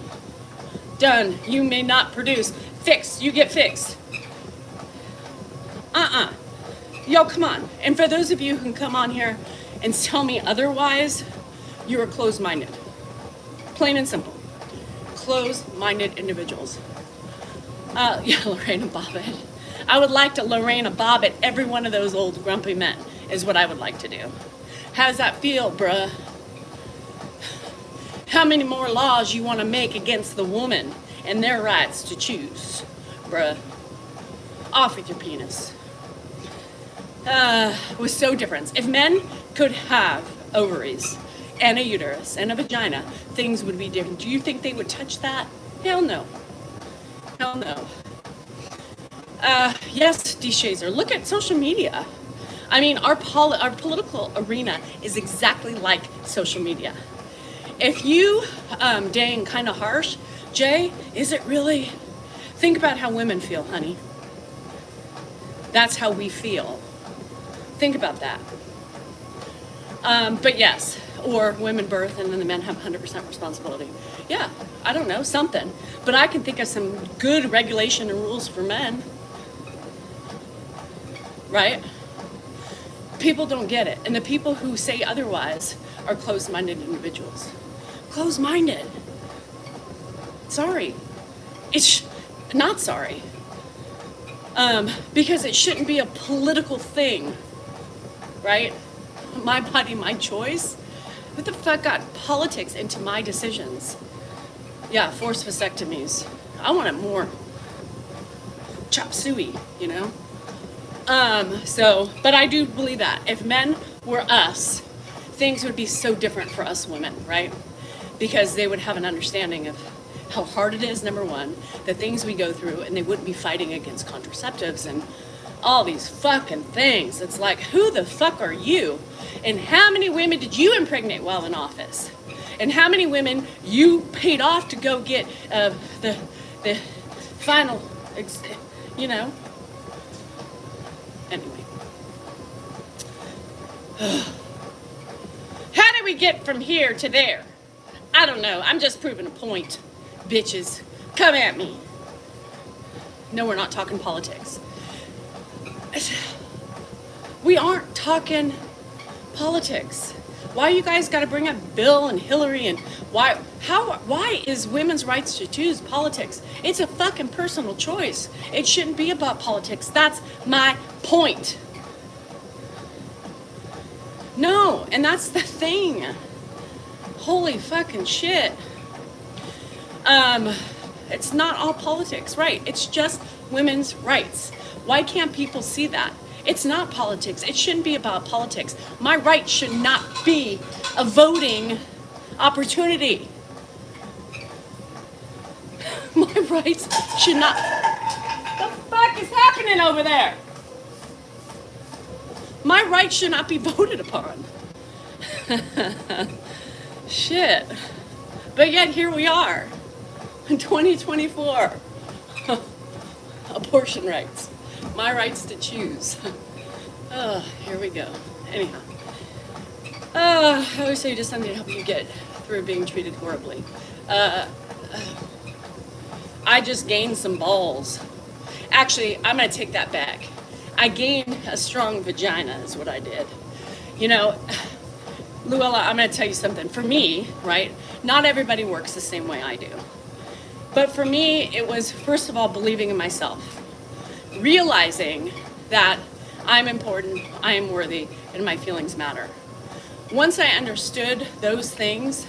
Done. You may not produce. Fixed. You get fixed. Yo, come on. And for those of you who can come on here and tell me otherwise, you are closed-minded. Plain and simple. Closed-minded individuals. Yeah, Lorena Bobbitt. I would like to Lorena Bobbitt every one of those old grumpy men, is what I would like to do. How does that feel, bruh? How many more laws you want to make against the woman and their rights to choose, bruh? Off with your penis. It was so different. If men could have ovaries and a uterus and a vagina, things would be different. Do you think they would touch that? Hell no. Hell no. Yes, D. Shazer, look at social media. I mean, our political arena is exactly like social media. If you, dang, kind of harsh, Jay, is it really? Think about how women feel, honey. That's how we feel. Think about that. But yes, or women birth and then the men have 100% responsibility. Yeah, I don't know, something. But I can think of some good regulation and rules for men. Right? People don't get it. And the people who say otherwise are closed-minded individuals. Closed-minded. Sorry. It's not sorry. Because it shouldn't be a political thing. Right? My body, my choice. Who the fuck got politics into my decisions? Yeah, forced vasectomies. I want it more chop suey, you know? But I do believe that if men were us, things would be so different for us women, right? Because they would have an understanding of how hard it is, number one, the things we go through, and they wouldn't be fighting against contraceptives and all these fucking things. It's like, who the fuck are you? And how many women did you impregnate while in office? And how many women you paid off to go get the final, you know? Anyway. How did we get from here to there? I don't know. I'm just proving a point, bitches. Come at me. No, we're not talking politics. We aren't talking politics. Why you guys got to bring up Bill and Hillary and why is women's rights to choose politics? It's a fucking personal choice. It shouldn't be about politics. That's my point. No, and that's the thing. Holy fucking shit. It's not all politics, right? It's just women's rights. Why can't people see that? It's not politics. It shouldn't be about politics. My right should not be a voting opportunity. My rights should not. What the fuck is happening over there? My rights should not be voted upon. Shit. But yet here we are in 2024. Abortion rights. My rights to choose. Oh, here we go. Anyhow. I always say just something to help you get through being treated horribly. I just gained some balls. Actually, I'm going to take that back. I gained a strong vagina is what I did. You know, Luella, I'm going to tell you something. For me, right, not everybody works the same way I do. But for me, it was, first of all, believing in myself. Realizing that I'm important, I am worthy, and my feelings matter. Once I understood those things,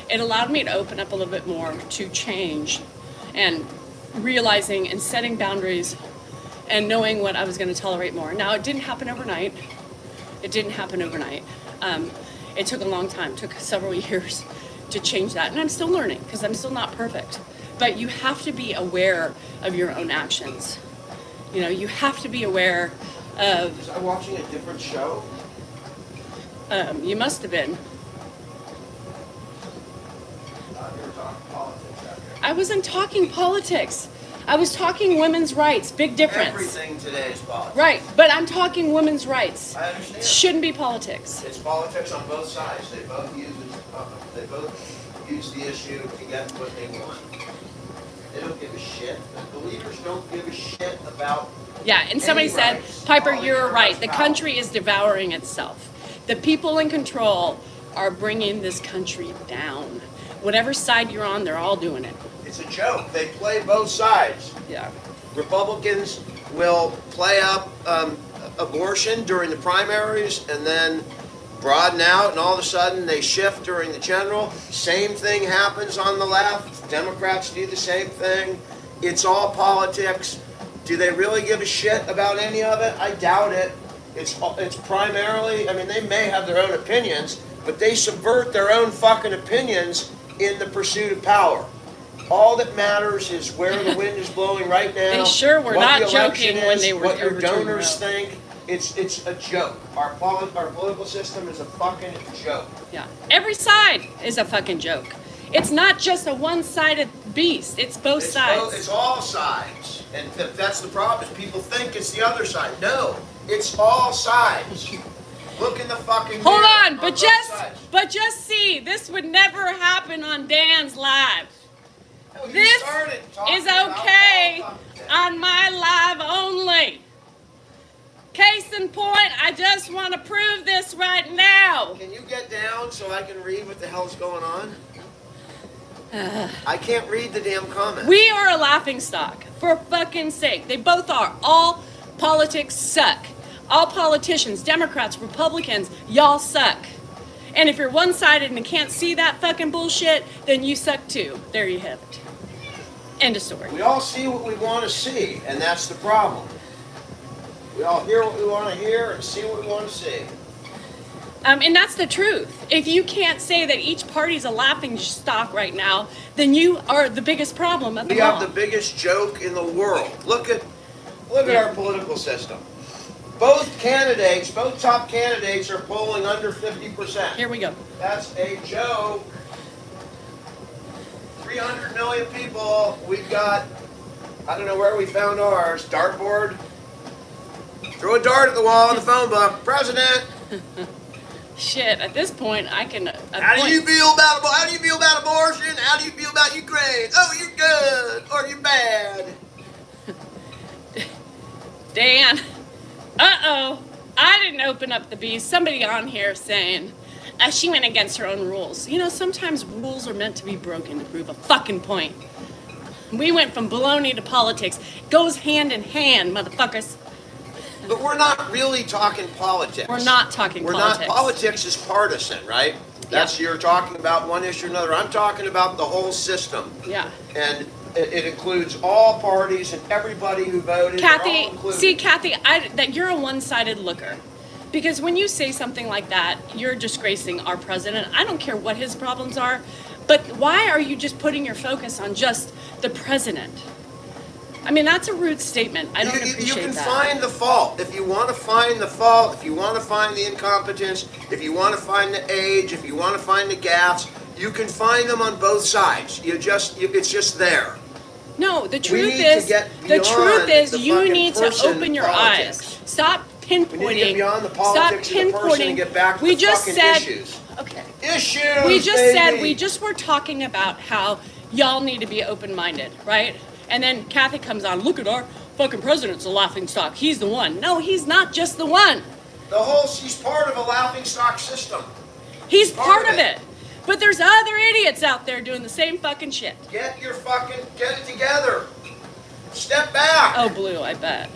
it allowed me to open up a little bit more to change and realizing and setting boundaries and knowing what I was going to tolerate more. Now, it didn't happen overnight. It took a long time, took several years to change that. And I'm still learning because I'm still not perfect. But you have to be aware of your own actions. You know, you have to be aware of... Was I watching a different show? You must have been. You were talking politics out here. I wasn't talking politics. I was talking women's rights. Big difference. Everything today is politics. Right, but I'm talking women's rights. I understand. It shouldn't be politics. It's politics on both sides. They both use the issue to get what they want. They don't give a shit. The leaders don't give a shit about. Yeah, and somebody said, rights. Piper, All they you're care right. about The is country is devouring itself. The people in control are bringing this country down. Whatever side you're on, they're all doing it. It's a joke. They play both sides. Yeah. Republicans will play up abortion during the primaries and then broaden out, and all of a sudden they shift during the general. Same thing happens on the left. Democrats do the same thing. It's all politics. Do they really give a shit about any of it? I doubt it. It's primarily, I mean, they may have their own opinions, but they subvert their own fucking opinions in the pursuit of power. All that matters is where the wind is blowing right now. They sure were what not the joking election when is, they were what your overturning donors Roe. think. It's a joke. Our political system is a fucking joke. Yeah. Every side is a fucking joke. It's not just a one-sided beast. It's both sides. It's all sides. And that's the problem, is people think it's the other side. No, it's all sides. Look in the fucking Hold mirror on, but just see, this would never happen on Dan's live. No, you This started talking is about okay all fucking things. on my live only. Case in point, I just want to prove this right now. Can you get down so I can read what the hell's going on? I can't read the damn comments. We are a laughingstock, for fucking sake. They both are. All politics suck. All politicians, Democrats, Republicans, y'all suck. And if you're one-sided and can't see that fucking bullshit, then you suck too. There you have it. End of story. We all see what we want to see, and that's the problem. We all hear what we want to hear and see what we want to see. And that's the truth. If you can't say that each party's a laughing stock right now, then you are the biggest problem of We them all. have the biggest joke in the world. Look at our political system. Both top candidates are polling under 50%. Here we go. That's a joke. 300 million people. We've got, I don't know where we found ours, dartboard. Throw a dart at the wall in the phone book. President. Shit, at this point, I can... How do you feel about abortion? How do you feel about Ukraine? Oh, you're good or you're bad. Dan, I didn't open up the beast. Somebody on here saying she went against her own rules. You know, sometimes rules are meant to be broken to prove a fucking point. We went from baloney to politics. Goes hand in hand, motherfuckers. But we're not really talking politics. We're not talking politics. Politics is partisan, right? That's, you're talking about one issue or another. I'm talking about the whole system. Yeah. And it includes all parties and everybody who voted. Kathy, that you're a one-sided looker. Because when you say something like that, you're disgracing our president. I don't care what his problems are, but why are you just putting your focus on just the president? I mean, that's a rude statement. I don't appreciate that. You can find the fault. If you want to find the fault, if you want to find the incompetence, if you want to find the age, if you want to find the gaffes, you can find them on both sides. It's just there. No, the truth is you need to open your eyes. Stop pinpointing. We need to get beyond the politics of the person and get back to the fucking issues. Okay. Issues, We just baby. said, we just were talking about how y'all need to be open-minded, right? And then Kathy comes on, look at our fucking president's a laughingstock. He's the one. No, he's not just the one. He's part of a laughingstock system. He's part of it. But there's other idiots out there doing the same fucking shit. Get it together. Step back. Oh, Blue, I bet.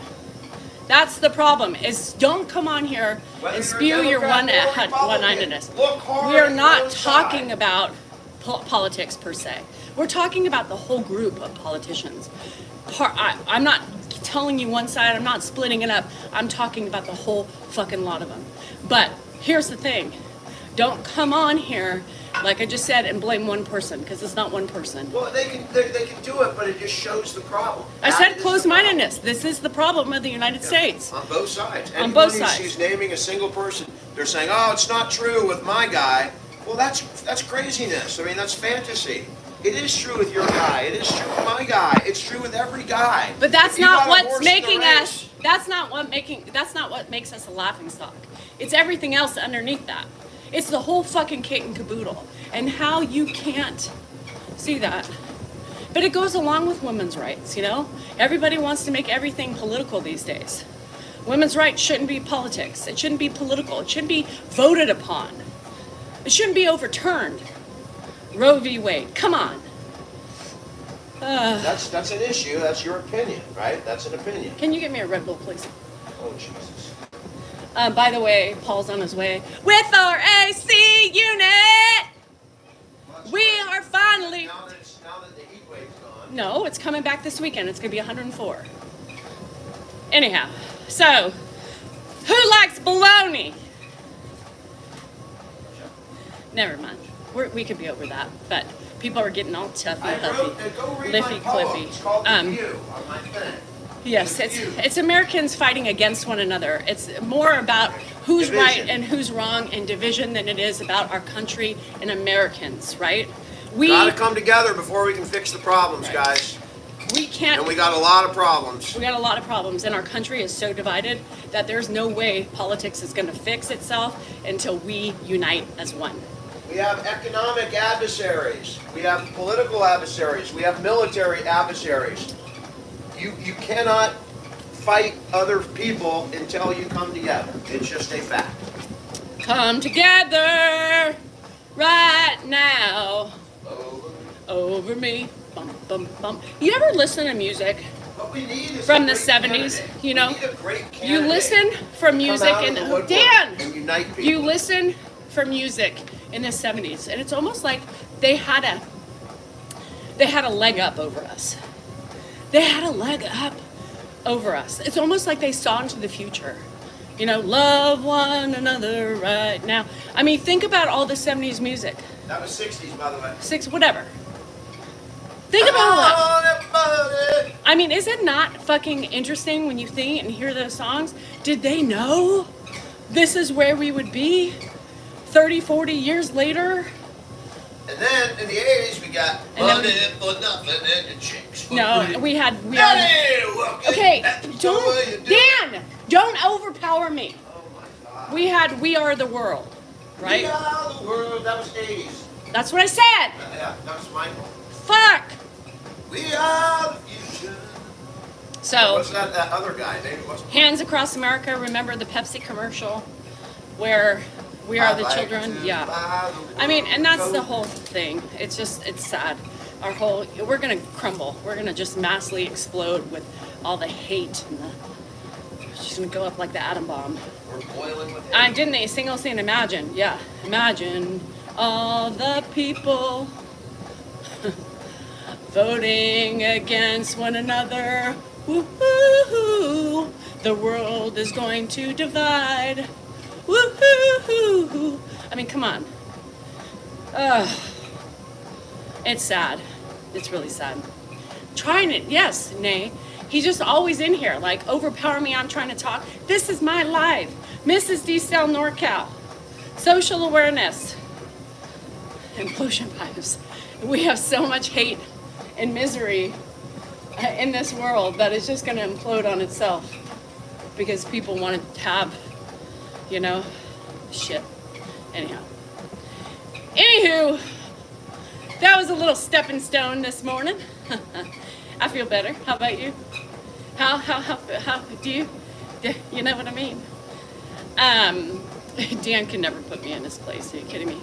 That's the problem, is don't come on here and spew your one-mindedness. We are not talking about politics per se. We're talking about the whole group of politicians. I'm not telling you one side, I'm not splitting it up. I'm talking about the whole fucking lot of them. But here's the thing. Don't come on here, like I just said, and blame one person, because it's not one person. Well, they can do it, but it just shows the problem. I said closed-mindedness. This is the problem of the United States. On both sides. On both sides. She's naming a single person. They're saying, oh, it's not true with my guy. Well, that's craziness. I mean, that's fantasy. It is true with your guy. It is true with my guy. It's true with every guy. But that's not what's making us. That's not what makes us a laughingstock. It's everything else underneath that. It's the whole fucking kit and caboodle, and how you can't see that. But it goes along with women's rights, you know? Everybody wants to make everything political these days. Women's rights shouldn't be politics. It shouldn't be political. It shouldn't be voted upon. It shouldn't be overturned. Roe v. Wade. Come on. That's an issue. That's your opinion, right? That's an opinion. Can you get me a Red Bull, please? Oh, Jesus. By the way, Paul's on his way with our AC unit. We are finally... Now that the heat wave's gone. No, it's coming back this weekend. It's going to be 104. Anyhow, so, who likes baloney? Never mind. We could be over that. But people are getting all toughy, I wrote, huffy, go read my liffy, poem. cliffy. It's called The View on my thing. Yes, it's Americans fighting against one another. It's more about who's Division. right and who's wrong and division than it is about our country and Americans, right? We Gotta come together before we can fix the problems, guys. can't. And we got a lot of problems. We got a lot of problems, and our country is so divided that there's no way politics is going to fix itself until we unite as one. We have economic adversaries. We have political adversaries. We have military adversaries. You cannot fight other people until you come together. It's just a fact. Come together right now over me. Bum, bum, bum. You ever listen to music What we need is from a the great 70s? candidate. You know, We need a great you candidate. listen for music Come out of the and woodwork Dan, and unite people. you listen for music in the 70s, and it's almost like they had a leg up over us. They had a leg up over us. It's almost like they saw into the future. You know, love one another right now. I mean, think about all the 70s music. That was 60s, by the way. Whatever. Think about all that. I mean, is it not fucking interesting when you think and hear those songs? Did they know this is where we would be 30, 40 years later? And then in the 80s, we got And then Money for Nothing and the Chicks for No, Free. we had. Hey, welcome. Okay, That's the way you don't, do it. Dan, don't overpower me. Oh my God. We had We Are the World, right? We are the world. That was 80s. That's what I said. Yeah, that was Michael. Fuck. We are the future. So, What's that other guy? Maybe it wasn't. Hands Across America, remember the Pepsi commercial where we are I the like children? to Yeah. buy the I mean, and that's the world. whole thing. It's sad. We're gonna crumble. We're gonna just massively explode with all the hate and it's just gonna go up like the atom bomb. We're boiling with I hate. didn't they sing all saying imagine. Yeah. Imagine all the people voting against one another. Woo-hoo-hoo. The world is going to divide. Woo-hoo-hoo. I mean, come on. It's sad. It's really sad. Trying it, yes, nay. He's just always in here, like, overpower me, I'm trying to talk. This is my life. Mrs. D-Cell NorCal. Social awareness. Implosion vibes. We have so much hate and misery in this world that it's just going to implode on itself because people want to have, you know, shit. Anyhow. Anywho, that was a little stepping stone this morning. I feel better. How about you? How do you? You know what I mean? Dan can never put me in his place. Are you kidding me?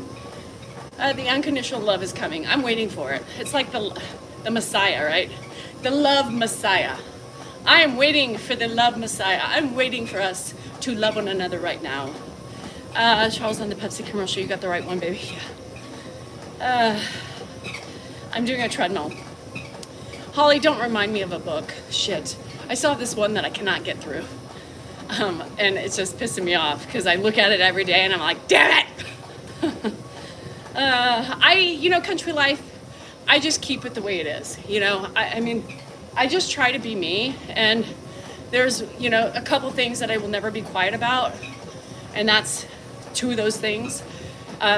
The unconditional love is coming. I'm waiting for it. It's like the Messiah, right? The love Messiah. I am waiting for the love Messiah. I'm waiting for us to love one another right now. Charles, on the Pepsi commercial, you got the right one, baby. Yeah. I'm doing a treadmill. Holly, don't remind me of a book. Shit. I still have this one that I cannot get through. And it's just pissing me off because I look at it every day and I'm like, damn it! Country life, I just keep it the way it is. I mean, I just try to be me. And there's, a couple things that I will never be quiet about. And that's two of those things.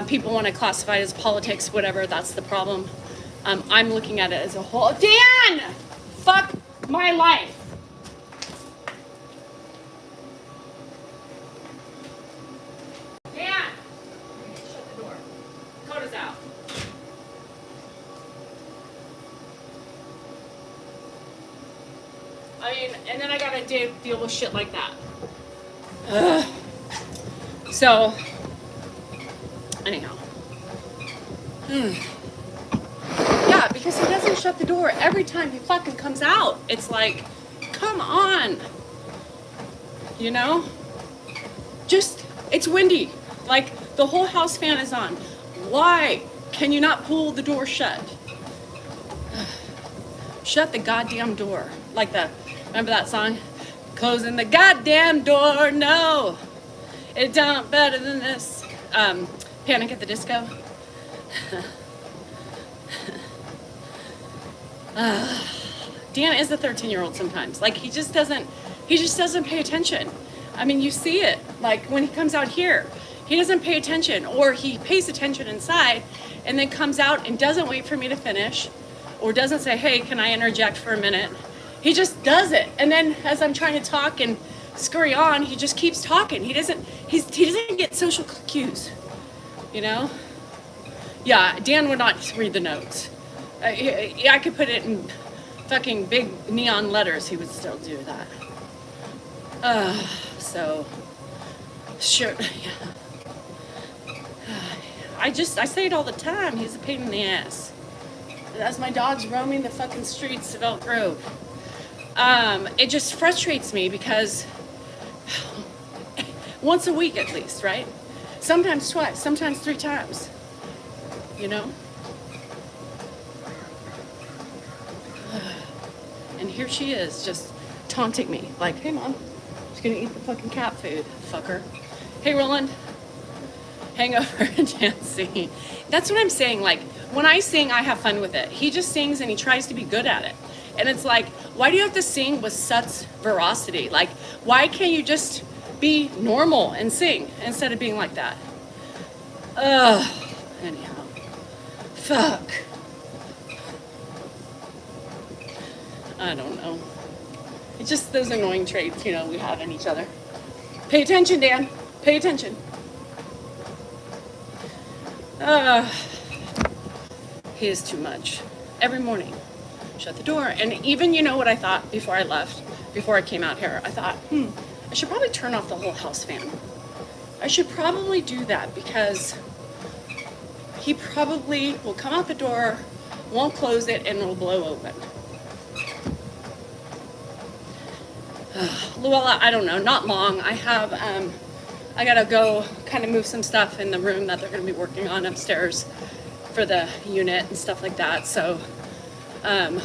People want to classify it as politics, whatever, that's the problem. I'm looking at it as a whole. Dan! Fuck my life. Dan! Shut the door. Coda's out. I mean, and then I gotta deal with shit like that. Ugh. So, anyhow. Yeah, because he doesn't shut the door every time he fucking comes out. It's like, come on. It's windy. Like, the whole house fan is on. Why can you not pull the door shut? Shut the goddamn door. Remember that song? Closing the goddamn door, no. It don't better than this. Panic at the Disco. Dan is a 13-year-old sometimes. Like, he just doesn't pay attention. I mean, you see it, like, when he comes out here. He doesn't pay attention, or he pays attention inside and then comes out and doesn't wait for me to finish, or doesn't say, hey, can I interject for a minute? He just does it. And then as I'm trying to talk and scurry on, he just keeps talking. He doesn't get social cues, you know? Yeah, Dan would not read the notes. I could put it in fucking big neon letters, he would still do that. So, sure, yeah. I say it all the time, he's a pain in the ass. As my dog's roaming the fucking streets of Elk Grove. It just frustrates me because once a week at least, right? Sometimes twice, sometimes 3 times, you know? And here she is, just taunting me, like, hey mom, she's gonna eat the fucking cat food, fucker. Hey Roland, hangover dancing. That's what I'm saying, like, when I sing, I have fun with it. He just sings and he tries to be good at it. And it's like, why do you have to sing with such veracity? Like, why can't you just be normal and sing instead of being like that? Anyhow. Fuck. I don't know. It's just those annoying traits, you know, we have in each other. Pay attention, Dan. Pay attention. He is too much. Every morning. Shut the door. And even, you know what I thought before I left, before I came out here? I thought, I should probably turn off the whole house fan. I should probably do that because he probably will come out the door, won't close it, and it'll blow open. Luella, I don't know, not long. I have, I gotta go kind of move some stuff in the room that they're gonna be working on upstairs for the unit and stuff like that. So I'm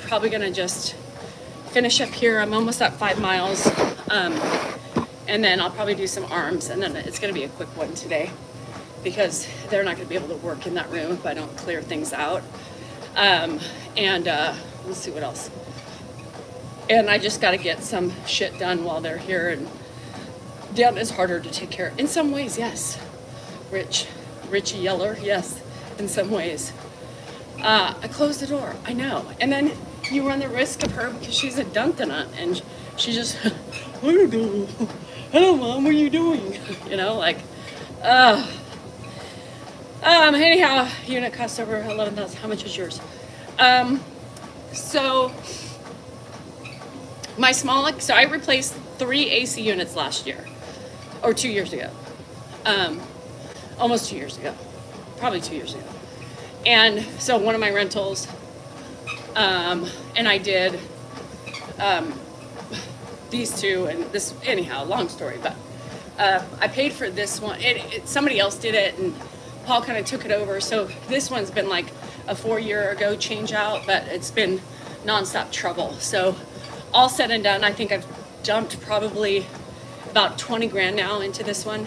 probably gonna just finish up here. I'm almost at 5 miles. And then I'll probably do some arms, and then it's gonna be a quick one today because they're not gonna be able to work in that room if I don't clear things out. Let's see what else. And I just got to get some shit done while they're here. And Dan is harder to take care of. In some ways, yes. Richie Yeller, yes, in some ways. I closed the door, I know. And then you run the risk of her because she's a dun-dun-dun. And she just, what are you doing? Hello, Mom, what are you doing? You know, like, anyhow, unit cost over 11,000. How much is yours? So I replaced 3 AC units last year, or 2 years ago. Almost 2 years ago, probably 2 years ago. And so one of my rentals, and I did these 2 and this, anyhow, long story, but I paid for this one. Somebody else did it, and Paul kind of took it over. So this one's been like a 4-year ago change out, but it's been nonstop trouble. So all said and done, I think I've dumped probably about 20 grand now into this one,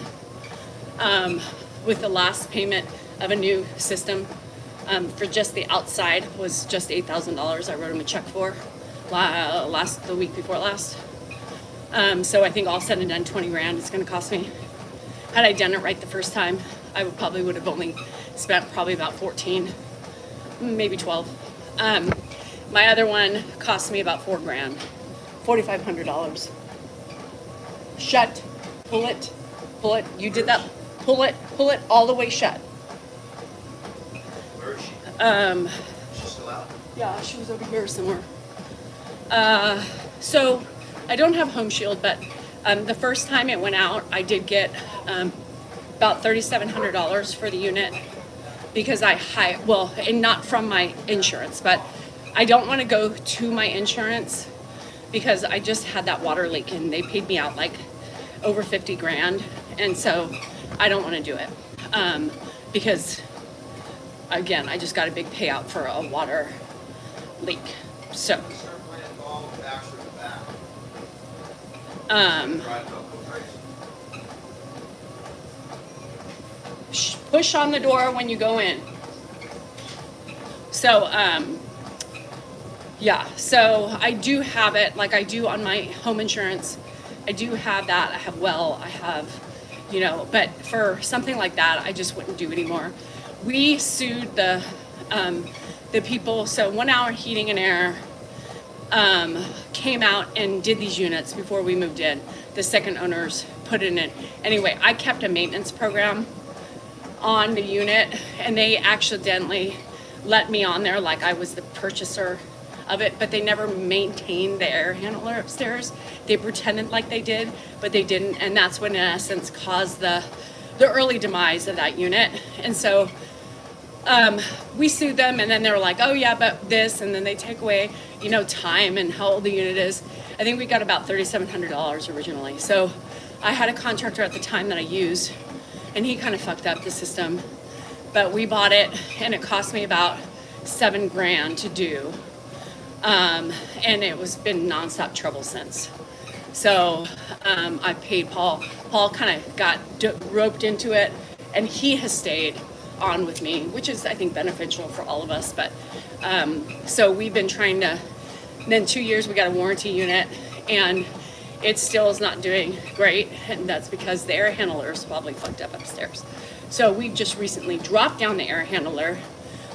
with the last payment of a new system for just the outside was just $8,000. I wrote him a check for the week before last. So I think all said and done, 20 grand it's going to cost me. Had I done it right the first time, I would have only spent probably about 14, maybe 12. My other one cost me about 4 grand, $4,500. Shut, pull it, you did that, pull it all the way shut. Where is she? She's still out? Yeah, she was over here somewhere. So I don't have home shield, but the first time it went out, I did get about $3,700 for the unit because and not from my insurance, but I don't want to go to my insurance because I just had that water leak and they paid me out like over 50 grand. And so I don't want to do it because, again, I just got a big payout for a water leak. So, push on the door when you go in. So, yeah, so I do have it, like I do on my home insurance. I do have that. I have I have, but for something like that, I just wouldn't do anymore. We sued the people, so 1 Hour Heating and Air came out and did these units before we moved in. The second owners put it in. Anyway, I kept a maintenance program on the unit, and they accidentally let me on there like I was the purchaser of it, but they never maintained the air handler upstairs. They pretended like they did, but they didn't, and that's what in essence caused the early demise of that unit. And so we sued them, and then they were like, oh yeah, but this, and then they take away, time and how old the unit is. I think we got about $3,700 originally. So I had a contractor at the time that I used, and he kind of fucked up the system, but we bought it, and it cost me about $7,000 to do. And it was been nonstop trouble since. So I paid Paul. Paul kind of got roped into it, and he has stayed on with me, which is, I think, beneficial for all of us. But so we've been trying to, then 2 years we got a warranty unit, and it still is not doing great, and that's because the air handler is probably fucked up upstairs. So we've just recently dropped down the air handler,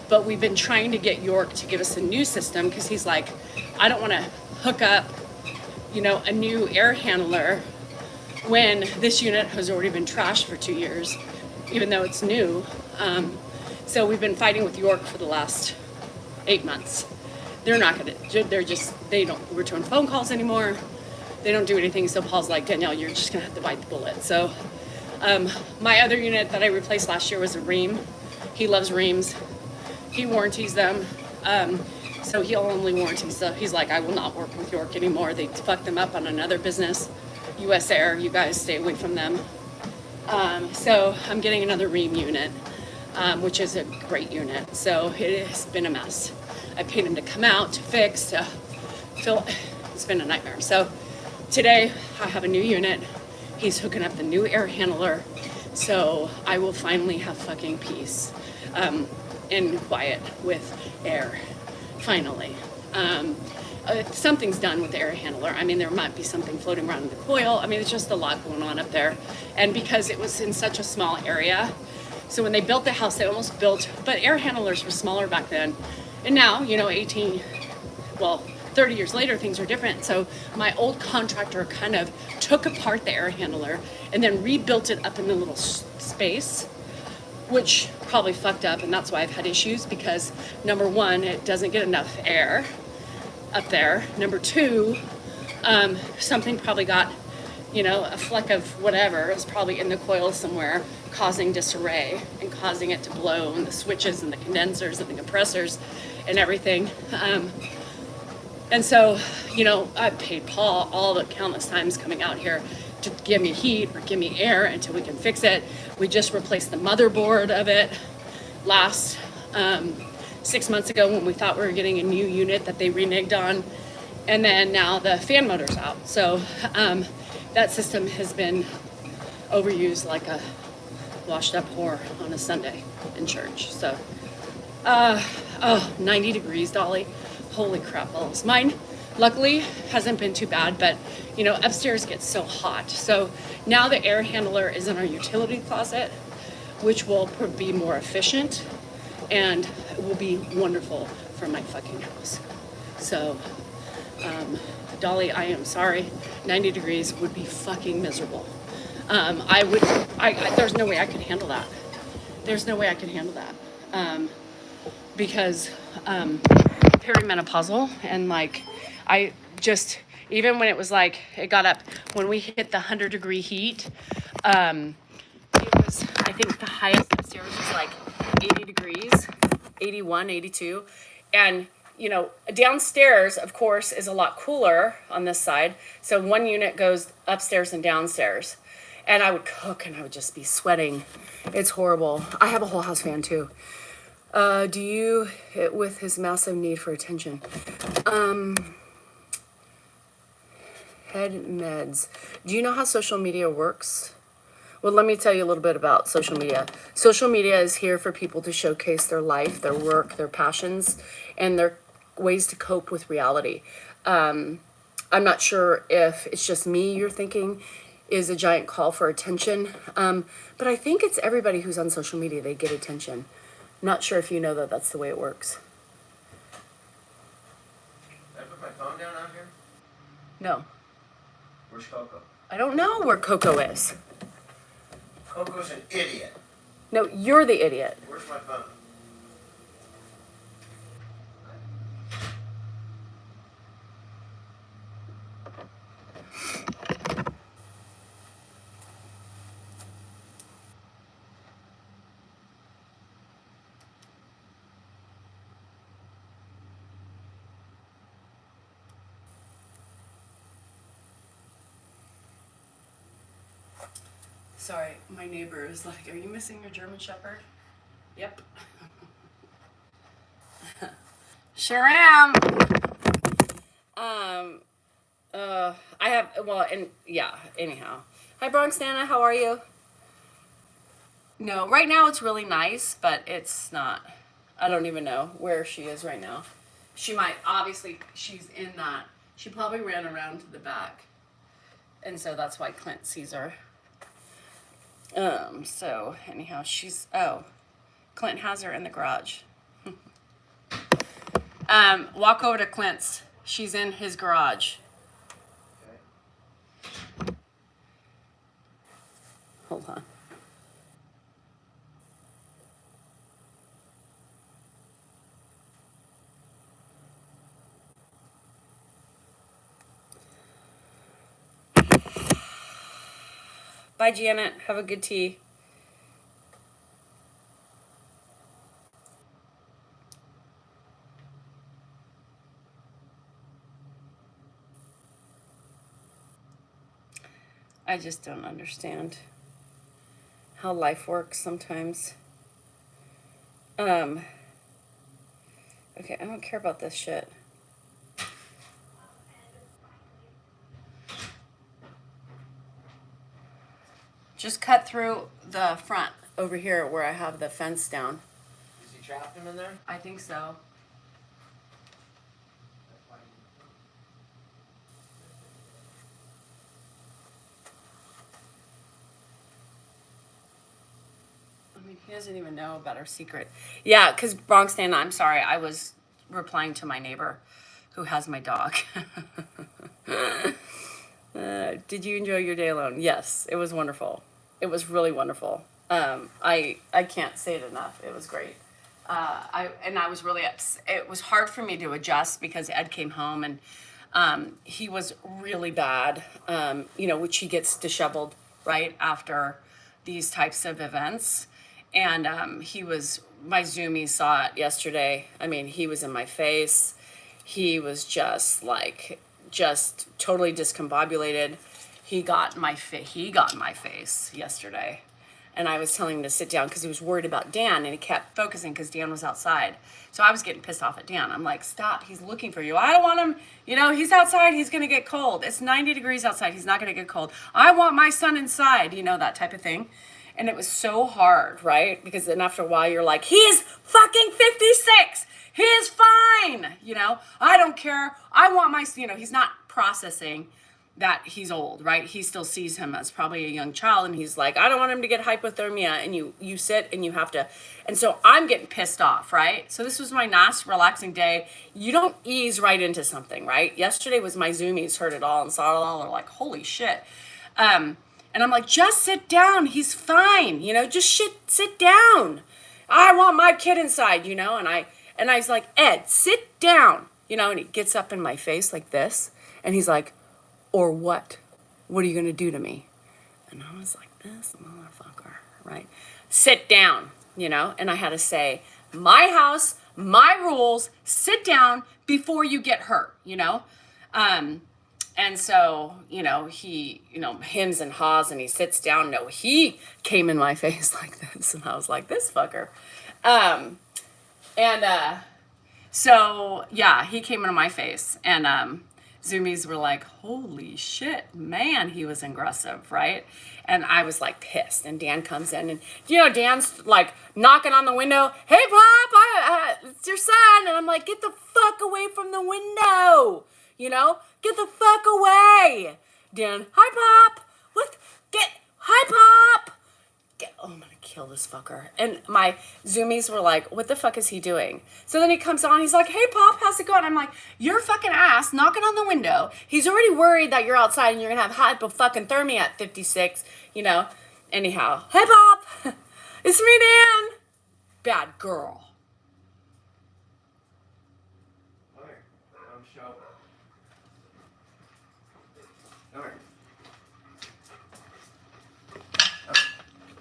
but we've been trying to get York to give us a new system, because he's like, I don't want to hook up, a new air handler when this unit has already been trashed for 2 years, even though it's new. So we've been fighting with York for the last 8 months. They're not gonna, they don't return phone calls anymore. They don't do anything. So Paul's like, Danielle, you're just gonna have to bite the bullet. So my other unit that I replaced last year was a ream. He loves reams. He warranties them. So he'll only warranty stuff. He's like, I will not work with York anymore. They fucked them up on another business, US Air. You guys stay away from them. So I'm getting another ream unit, which is a great unit. So it has been a mess. I paid him to come out, to fix, to fill. It's been a nightmare. So today I have a new unit. He's hooking up the new air handler. So I will finally have fucking peace and quiet with air, finally. If something's done with the air handler, I mean, there might be something floating around in the coil. I mean, it's just a lot going on up there. And because it was in such a small area, so when they built the house, they almost built, but air handlers were smaller back then. And now, 30 years later, things are different. So my old contractor kind of took apart the air handler and then rebuilt it up in the little space, which probably fucked up, and that's why I've had issues, because number one, it doesn't get enough air up there. Number two, something probably got, a fleck of whatever is probably in the coil somewhere, causing disarray and causing it to blow, and the switches and the condensers and the compressors and everything. And so, I paid Paul all the countless times coming out here to give me heat or give me air until we can fix it. We just replaced the motherboard of it last 6 months ago when we thought we were getting a new unit that they reneged on. And then now the fan motor's out. So that system has been overused like a washed up whore on a Sunday in church. So, 90 degrees, Dolly. Holy crap balls. Mine, luckily, hasn't been too bad, but upstairs gets so hot. So now the air handler is in our utility closet, which will be more efficient, and it will be wonderful for my fucking house. So, Dolly, I am sorry. 90 degrees would be fucking miserable. There's no way I could handle that. There's no way I could handle that. Because perimenopausal, and I just, even when it was it got up, when we hit the 100-degree heat, it was, I think the highest upstairs was 80 degrees, 81, 82. And, downstairs, of course, is a lot cooler on this side. So one unit goes upstairs and downstairs. And I would cook and I would just be sweating. It's horrible. I have a whole house fan too. Do you, with his massive need for attention? Head meds. Do you know how social media works? Well, let me tell you a little bit about social media. Social media is here for people to showcase their life, their work, their passions, and their ways to cope with reality. I'm not sure if it's just me you're thinking is a giant call for attention, but I think it's everybody who's on social media, they get attention. Not sure if you know that that's the way it works. Can I put my phone down out here? No. Where's Coco? I don't know where Coco is. Coco's an idiot. No, you're the idiot. Where's my phone? Sorry, my neighbor is like, are you missing your German Shepherd? Yep. Sure am. I have, well, and yeah, anyhow. Hi, Bronx Nana, how are you? No, right now it's really nice, but it's not. I don't even know where she is right now. She might, obviously, she's in that. She probably ran around to the back. And so that's why Clint sees her. So anyhow, Clint has her in the garage. Walk over to Clint's. She's in his garage. Okay. Hold on. Bye, Janet. Have a good tea. I just don't understand how life works sometimes. Okay, I don't care about this shit. Just cut through the front over here where I have the fence down. Is he trapped him in there? I think so. I mean, he doesn't even know about our secret. Yeah, because Bronx Nana, I'm sorry, I was replying to my neighbor who has my dog. Did you enjoy your day alone? Yes, it was wonderful. It was really wonderful. I can't say it enough. It was great. I was really upset. It was hard for me to adjust because Ed came home and he was really bad. Which he gets disheveled right after these types of events. And my Zoomies saw it yesterday. I mean, he was in my face. He was just totally discombobulated. He got in my face yesterday. And I was telling him to sit down because he was worried about Dan, and he kept focusing because Dan was outside. So I was getting pissed off at Dan. I'm like, stop, he's looking for you. I don't want him, he's outside, he's gonna get cold. It's 90 degrees outside, he's not gonna get cold. I want my son inside, that type of thing. And it was so hard, right? Because then after a while you're like, he is fucking 56. He is fine. I don't care. I want my, he's not processing that he's old, right? He still sees him as probably a young child. And he's like, I don't want him to get hypothermia. And you sit and you have to. And so I'm getting pissed off, right? So this was my nice, relaxing day. You don't ease right into something, right? Yesterday was my Zoomies heard it all and saw it all. And they're like, holy shit. And I'm like, just sit down. He's fine. Just sit down. I want my kid inside, And I was like, Ed, sit down. And he gets up in my face like this. And he's like, or what? What are you going to do to me? And I was like, this motherfucker, right? Sit down, And I had to say, my house, my rules, sit down before you get hurt, And so, he, hems and haws and he sits down. No, he came in my face like this. And I was like, this fucker. So, yeah, he came into my face. And Zoomies were like, holy shit, man, he was aggressive, right? And I was like pissed. And Dan comes in, and Dan's like knocking on the window. Hey, Pop, it's your son. And I'm like, get the fuck away from the window. Get the fuck away. Dan, hi, Pop. What? Hi, Pop. Oh, I'm gonna kill this fucker. And my Zoomies were like, what the fuck is he doing? So then he comes on, he's like, hey, Pop, how's it going? I'm like, your fucking ass knocking on the window. He's already worried that you're outside and you're gonna have hypothermia at 56, Anyhow, hey, Pop, it's me, Dan. Bad girl. Come here. Show. Come here.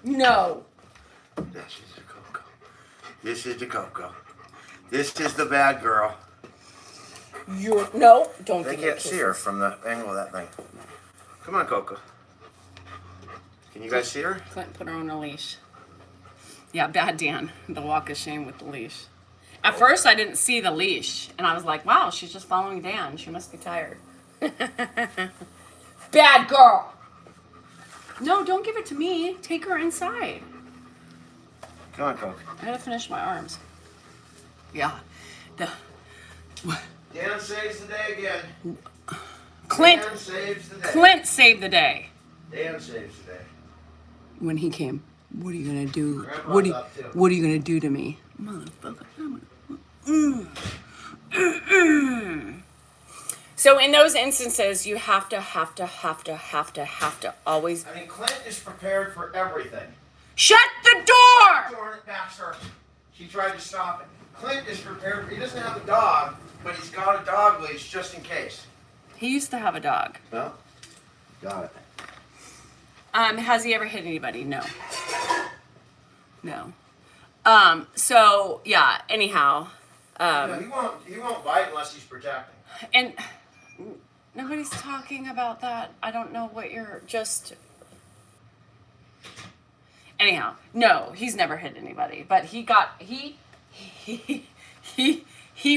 No. This is the Coco. This is the Coco. This is the bad girl. No, don't They give me can't see her from the angle of that thing. Come on, Coco. Can you guys see her? Clint put her on a leash. Yeah, bad Dan. The walk of shame with the leash. At first, I didn't see the leash, and I was like, wow, she's just following Dan. She must be tired. Bad girl. No, don't give it to me. Take her inside. Come on, Coco. I gotta finish my arms. Yeah. Dan saves the day again. Clint. Dan saves the day. Clint saved the day. Dan saves the day. When he came, what are you gonna do? Grandpa's up, too. What are you gonna do to me? Motherfucker. So in those instances, you have to always I mean, Clint is prepared for everything. shut the door! Torn it back, sir. She tried to stop it. Clint is prepared. He doesn't have a dog, but he's got a dog leash just in case. He used to have a dog. Well, got it. Has he ever hit anybody? No. No. So yeah, anyhow. No, he won't bite unless he's protecting. And nobody's talking about that. I don't know what you're just. Anyhow, no, he's never hit anybody. But he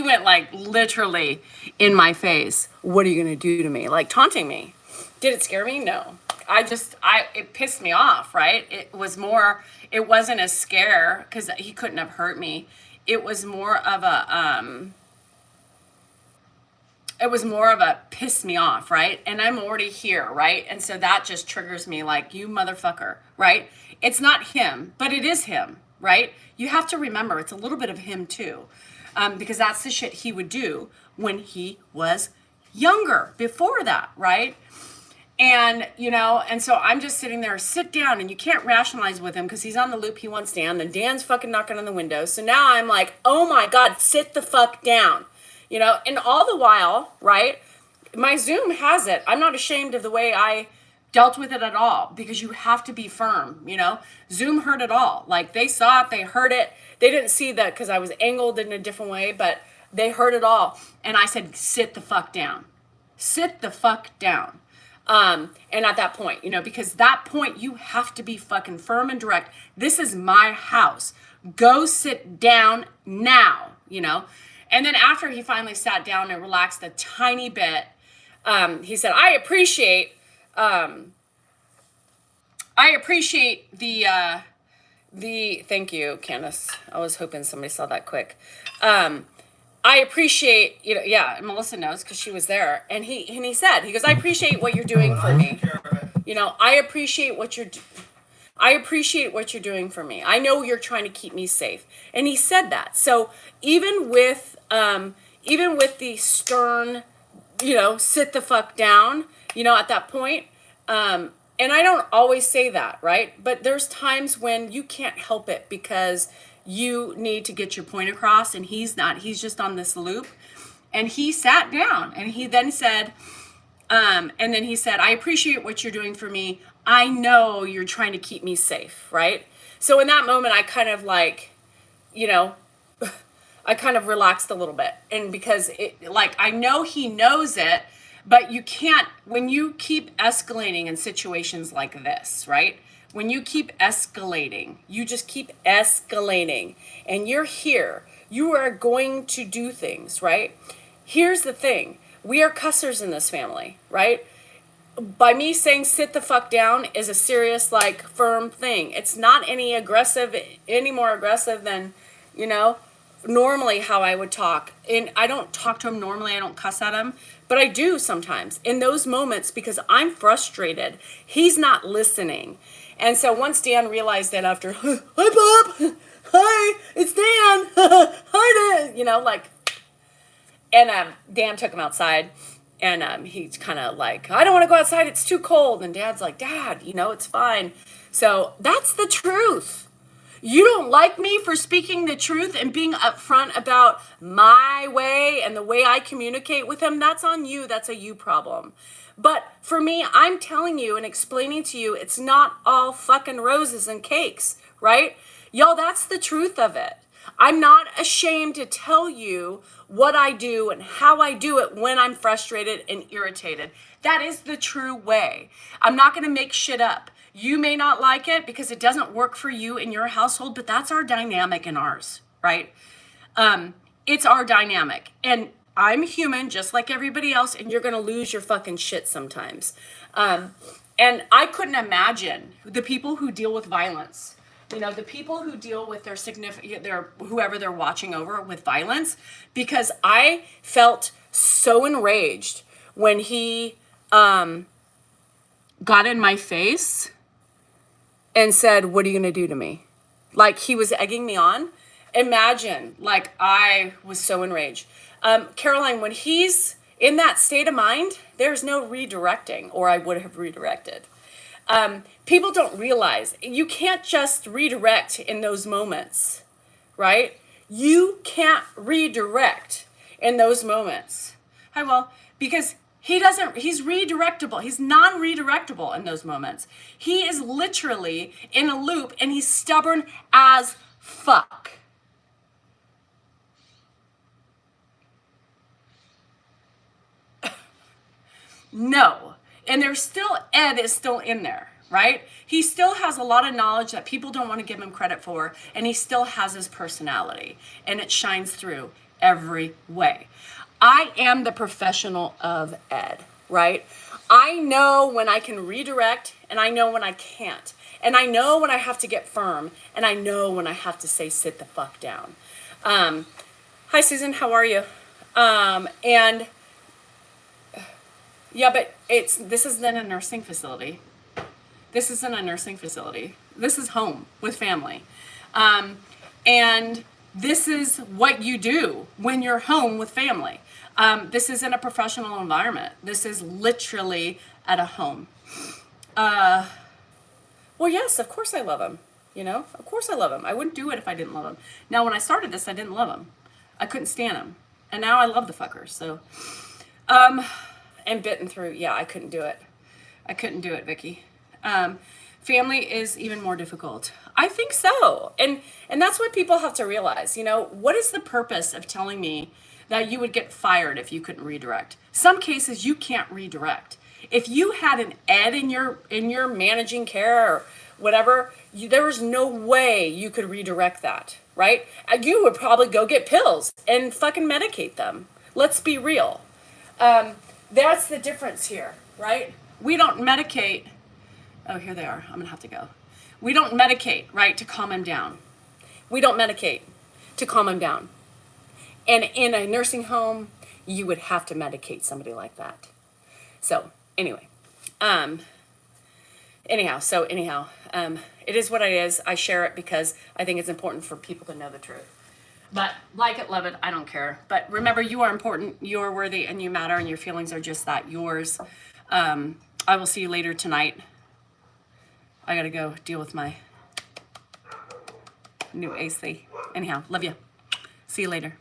went like literally in my face. What are you gonna do to me? Like taunting me. Did it scare me? No. It pissed me off, right? It wasn't a scare because he couldn't have hurt me. It was more of a piss me off, right? And I'm already here, right? And so that just triggers me like, you motherfucker, right? It's not him, but it is him, right? You have to remember it's a little bit of him too, because that's the shit he would do when he was younger, before that, right? And, and so I'm just sitting there, sit down, and you can't rationalize with him because he's on the loop, he wants Dan, then Dan's fucking knocking on the window. So now I'm like, oh my God, sit the fuck down. And all the while, right, my Zoom has it. I'm not ashamed of the way I dealt with it at all because you have to be firm, Zoom heard it all. Like they saw it, they heard it. They didn't see that because I was angled in a different way, but they heard it all. And I said, sit the fuck down. Sit the fuck down. And at that point, because that point you have to be fucking firm and direct. This is my house. Go sit down now, And then after he finally sat down and relaxed a tiny bit, he said, I appreciate the thank you, Candace. I was hoping somebody saw that quick. I appreciate, and Melissa knows because she was there. And he said, he goes, I appreciate what you're doing for me. I appreciate what you're doing for me. I know you're trying to keep me safe. And he said that. So even with the stern, sit the fuck down, at that point, and I don't always say that, right? But there's times when you can't help it because you need to get your point across and he's just on this loop. And he sat down and he then said, I appreciate what you're doing for me. I know you're trying to keep me safe, right? So in that moment, I kind of like, I kind of relaxed a little bit. And because I know he knows it, but you can't, when you keep escalating in situations like this, right? When you keep escalating, you just keep escalating and you're here, you are going to do things, right? Here's the thing. We are cussers in this family, right? By me saying sit the fuck down is a serious, like, firm thing. It's not any more aggressive than, normally how I would talk. And I don't talk to him normally. I don't cuss at him, but I do sometimes in those moments because I'm frustrated. He's not listening. And so once Dan realized that after, hi, Bob. Hi, it's Dan. Hi, Dan. And Dan took him outside. And he's kind of like, I don't want to go outside. It's too cold. And Dad's like, Dad, it's fine. So that's the truth. You don't like me for speaking the truth and being upfront about my way and the way I communicate with him. That's on you. That's a you problem. But for me, I'm telling you and explaining to you, it's not all fucking roses and cakes, right? Y'all, that's the truth of it. I'm not ashamed to tell you what I do and how I do it when I'm frustrated and irritated. That is the true way. I'm not going to make shit up. You may not like it because it doesn't work for you in your household, but that's our dynamic in ours, right? It's our dynamic. And I'm human just like everybody else, and you're going to lose your fucking shit sometimes. And I couldn't imagine the people who deal with violence. The people who deal with whoever they're watching over with violence, because I felt so enraged when he got in my face and said, what are you going to do to me? Like he was egging me on. Imagine, like I was so enraged. Caroline, when he's in that state of mind, there's no redirecting, or I would have redirected. People don't realize you can't just redirect in those moments, right? You can't redirect in those moments. Because he's redirectable. He's non-redirectable in those moments. He is literally in a loop and he's stubborn as fuck. No. And Ed is still in there, right? He still has a lot of knowledge that people don't want to give him credit for, and he still has his personality, and it shines through every way. I am the professional of Ed, right? I know when I can redirect, and I know when I can't. And I know when I have to get firm, and I know when I have to say sit the fuck down. Hi, Susan, how are you? Yeah, but this isn't a nursing facility. This isn't a nursing facility. This is home with family. And this is what you do when you're home with family. This isn't a professional environment. This is literally at a home. Well, yes, of course I love him. Of course I love him. I wouldn't do it if I didn't love him. Now, when I started this, I didn't love him. I couldn't stand him. And now I love the fuckers. So, and bitten through. Yeah, I couldn't do it. I couldn't do it, Vicky. Family is even more difficult. I think so. And that's what people have to realize. What is the purpose of telling me that you would get fired if you couldn't redirect? Some cases you can't redirect. If you had an Ed in your managing care or whatever, there was no way you could redirect that, right? You would probably go get pills and fucking medicate them. Let's be real. That's the difference here, right? We don't medicate. Oh, here they are. I'm going to have to go. We don't medicate, right, to calm him down. We don't medicate to calm him down. And in a nursing home, you would have to medicate somebody like that. So, anyway. It is what it is. I share it because I think it's important for people to know the truth. But like it, love it, I don't care. But remember, you are important, you are worthy, and you matter, and your feelings are just that, yours. I will see you later tonight. I gotta go deal with my new AC. Anyhow, love you. See you later.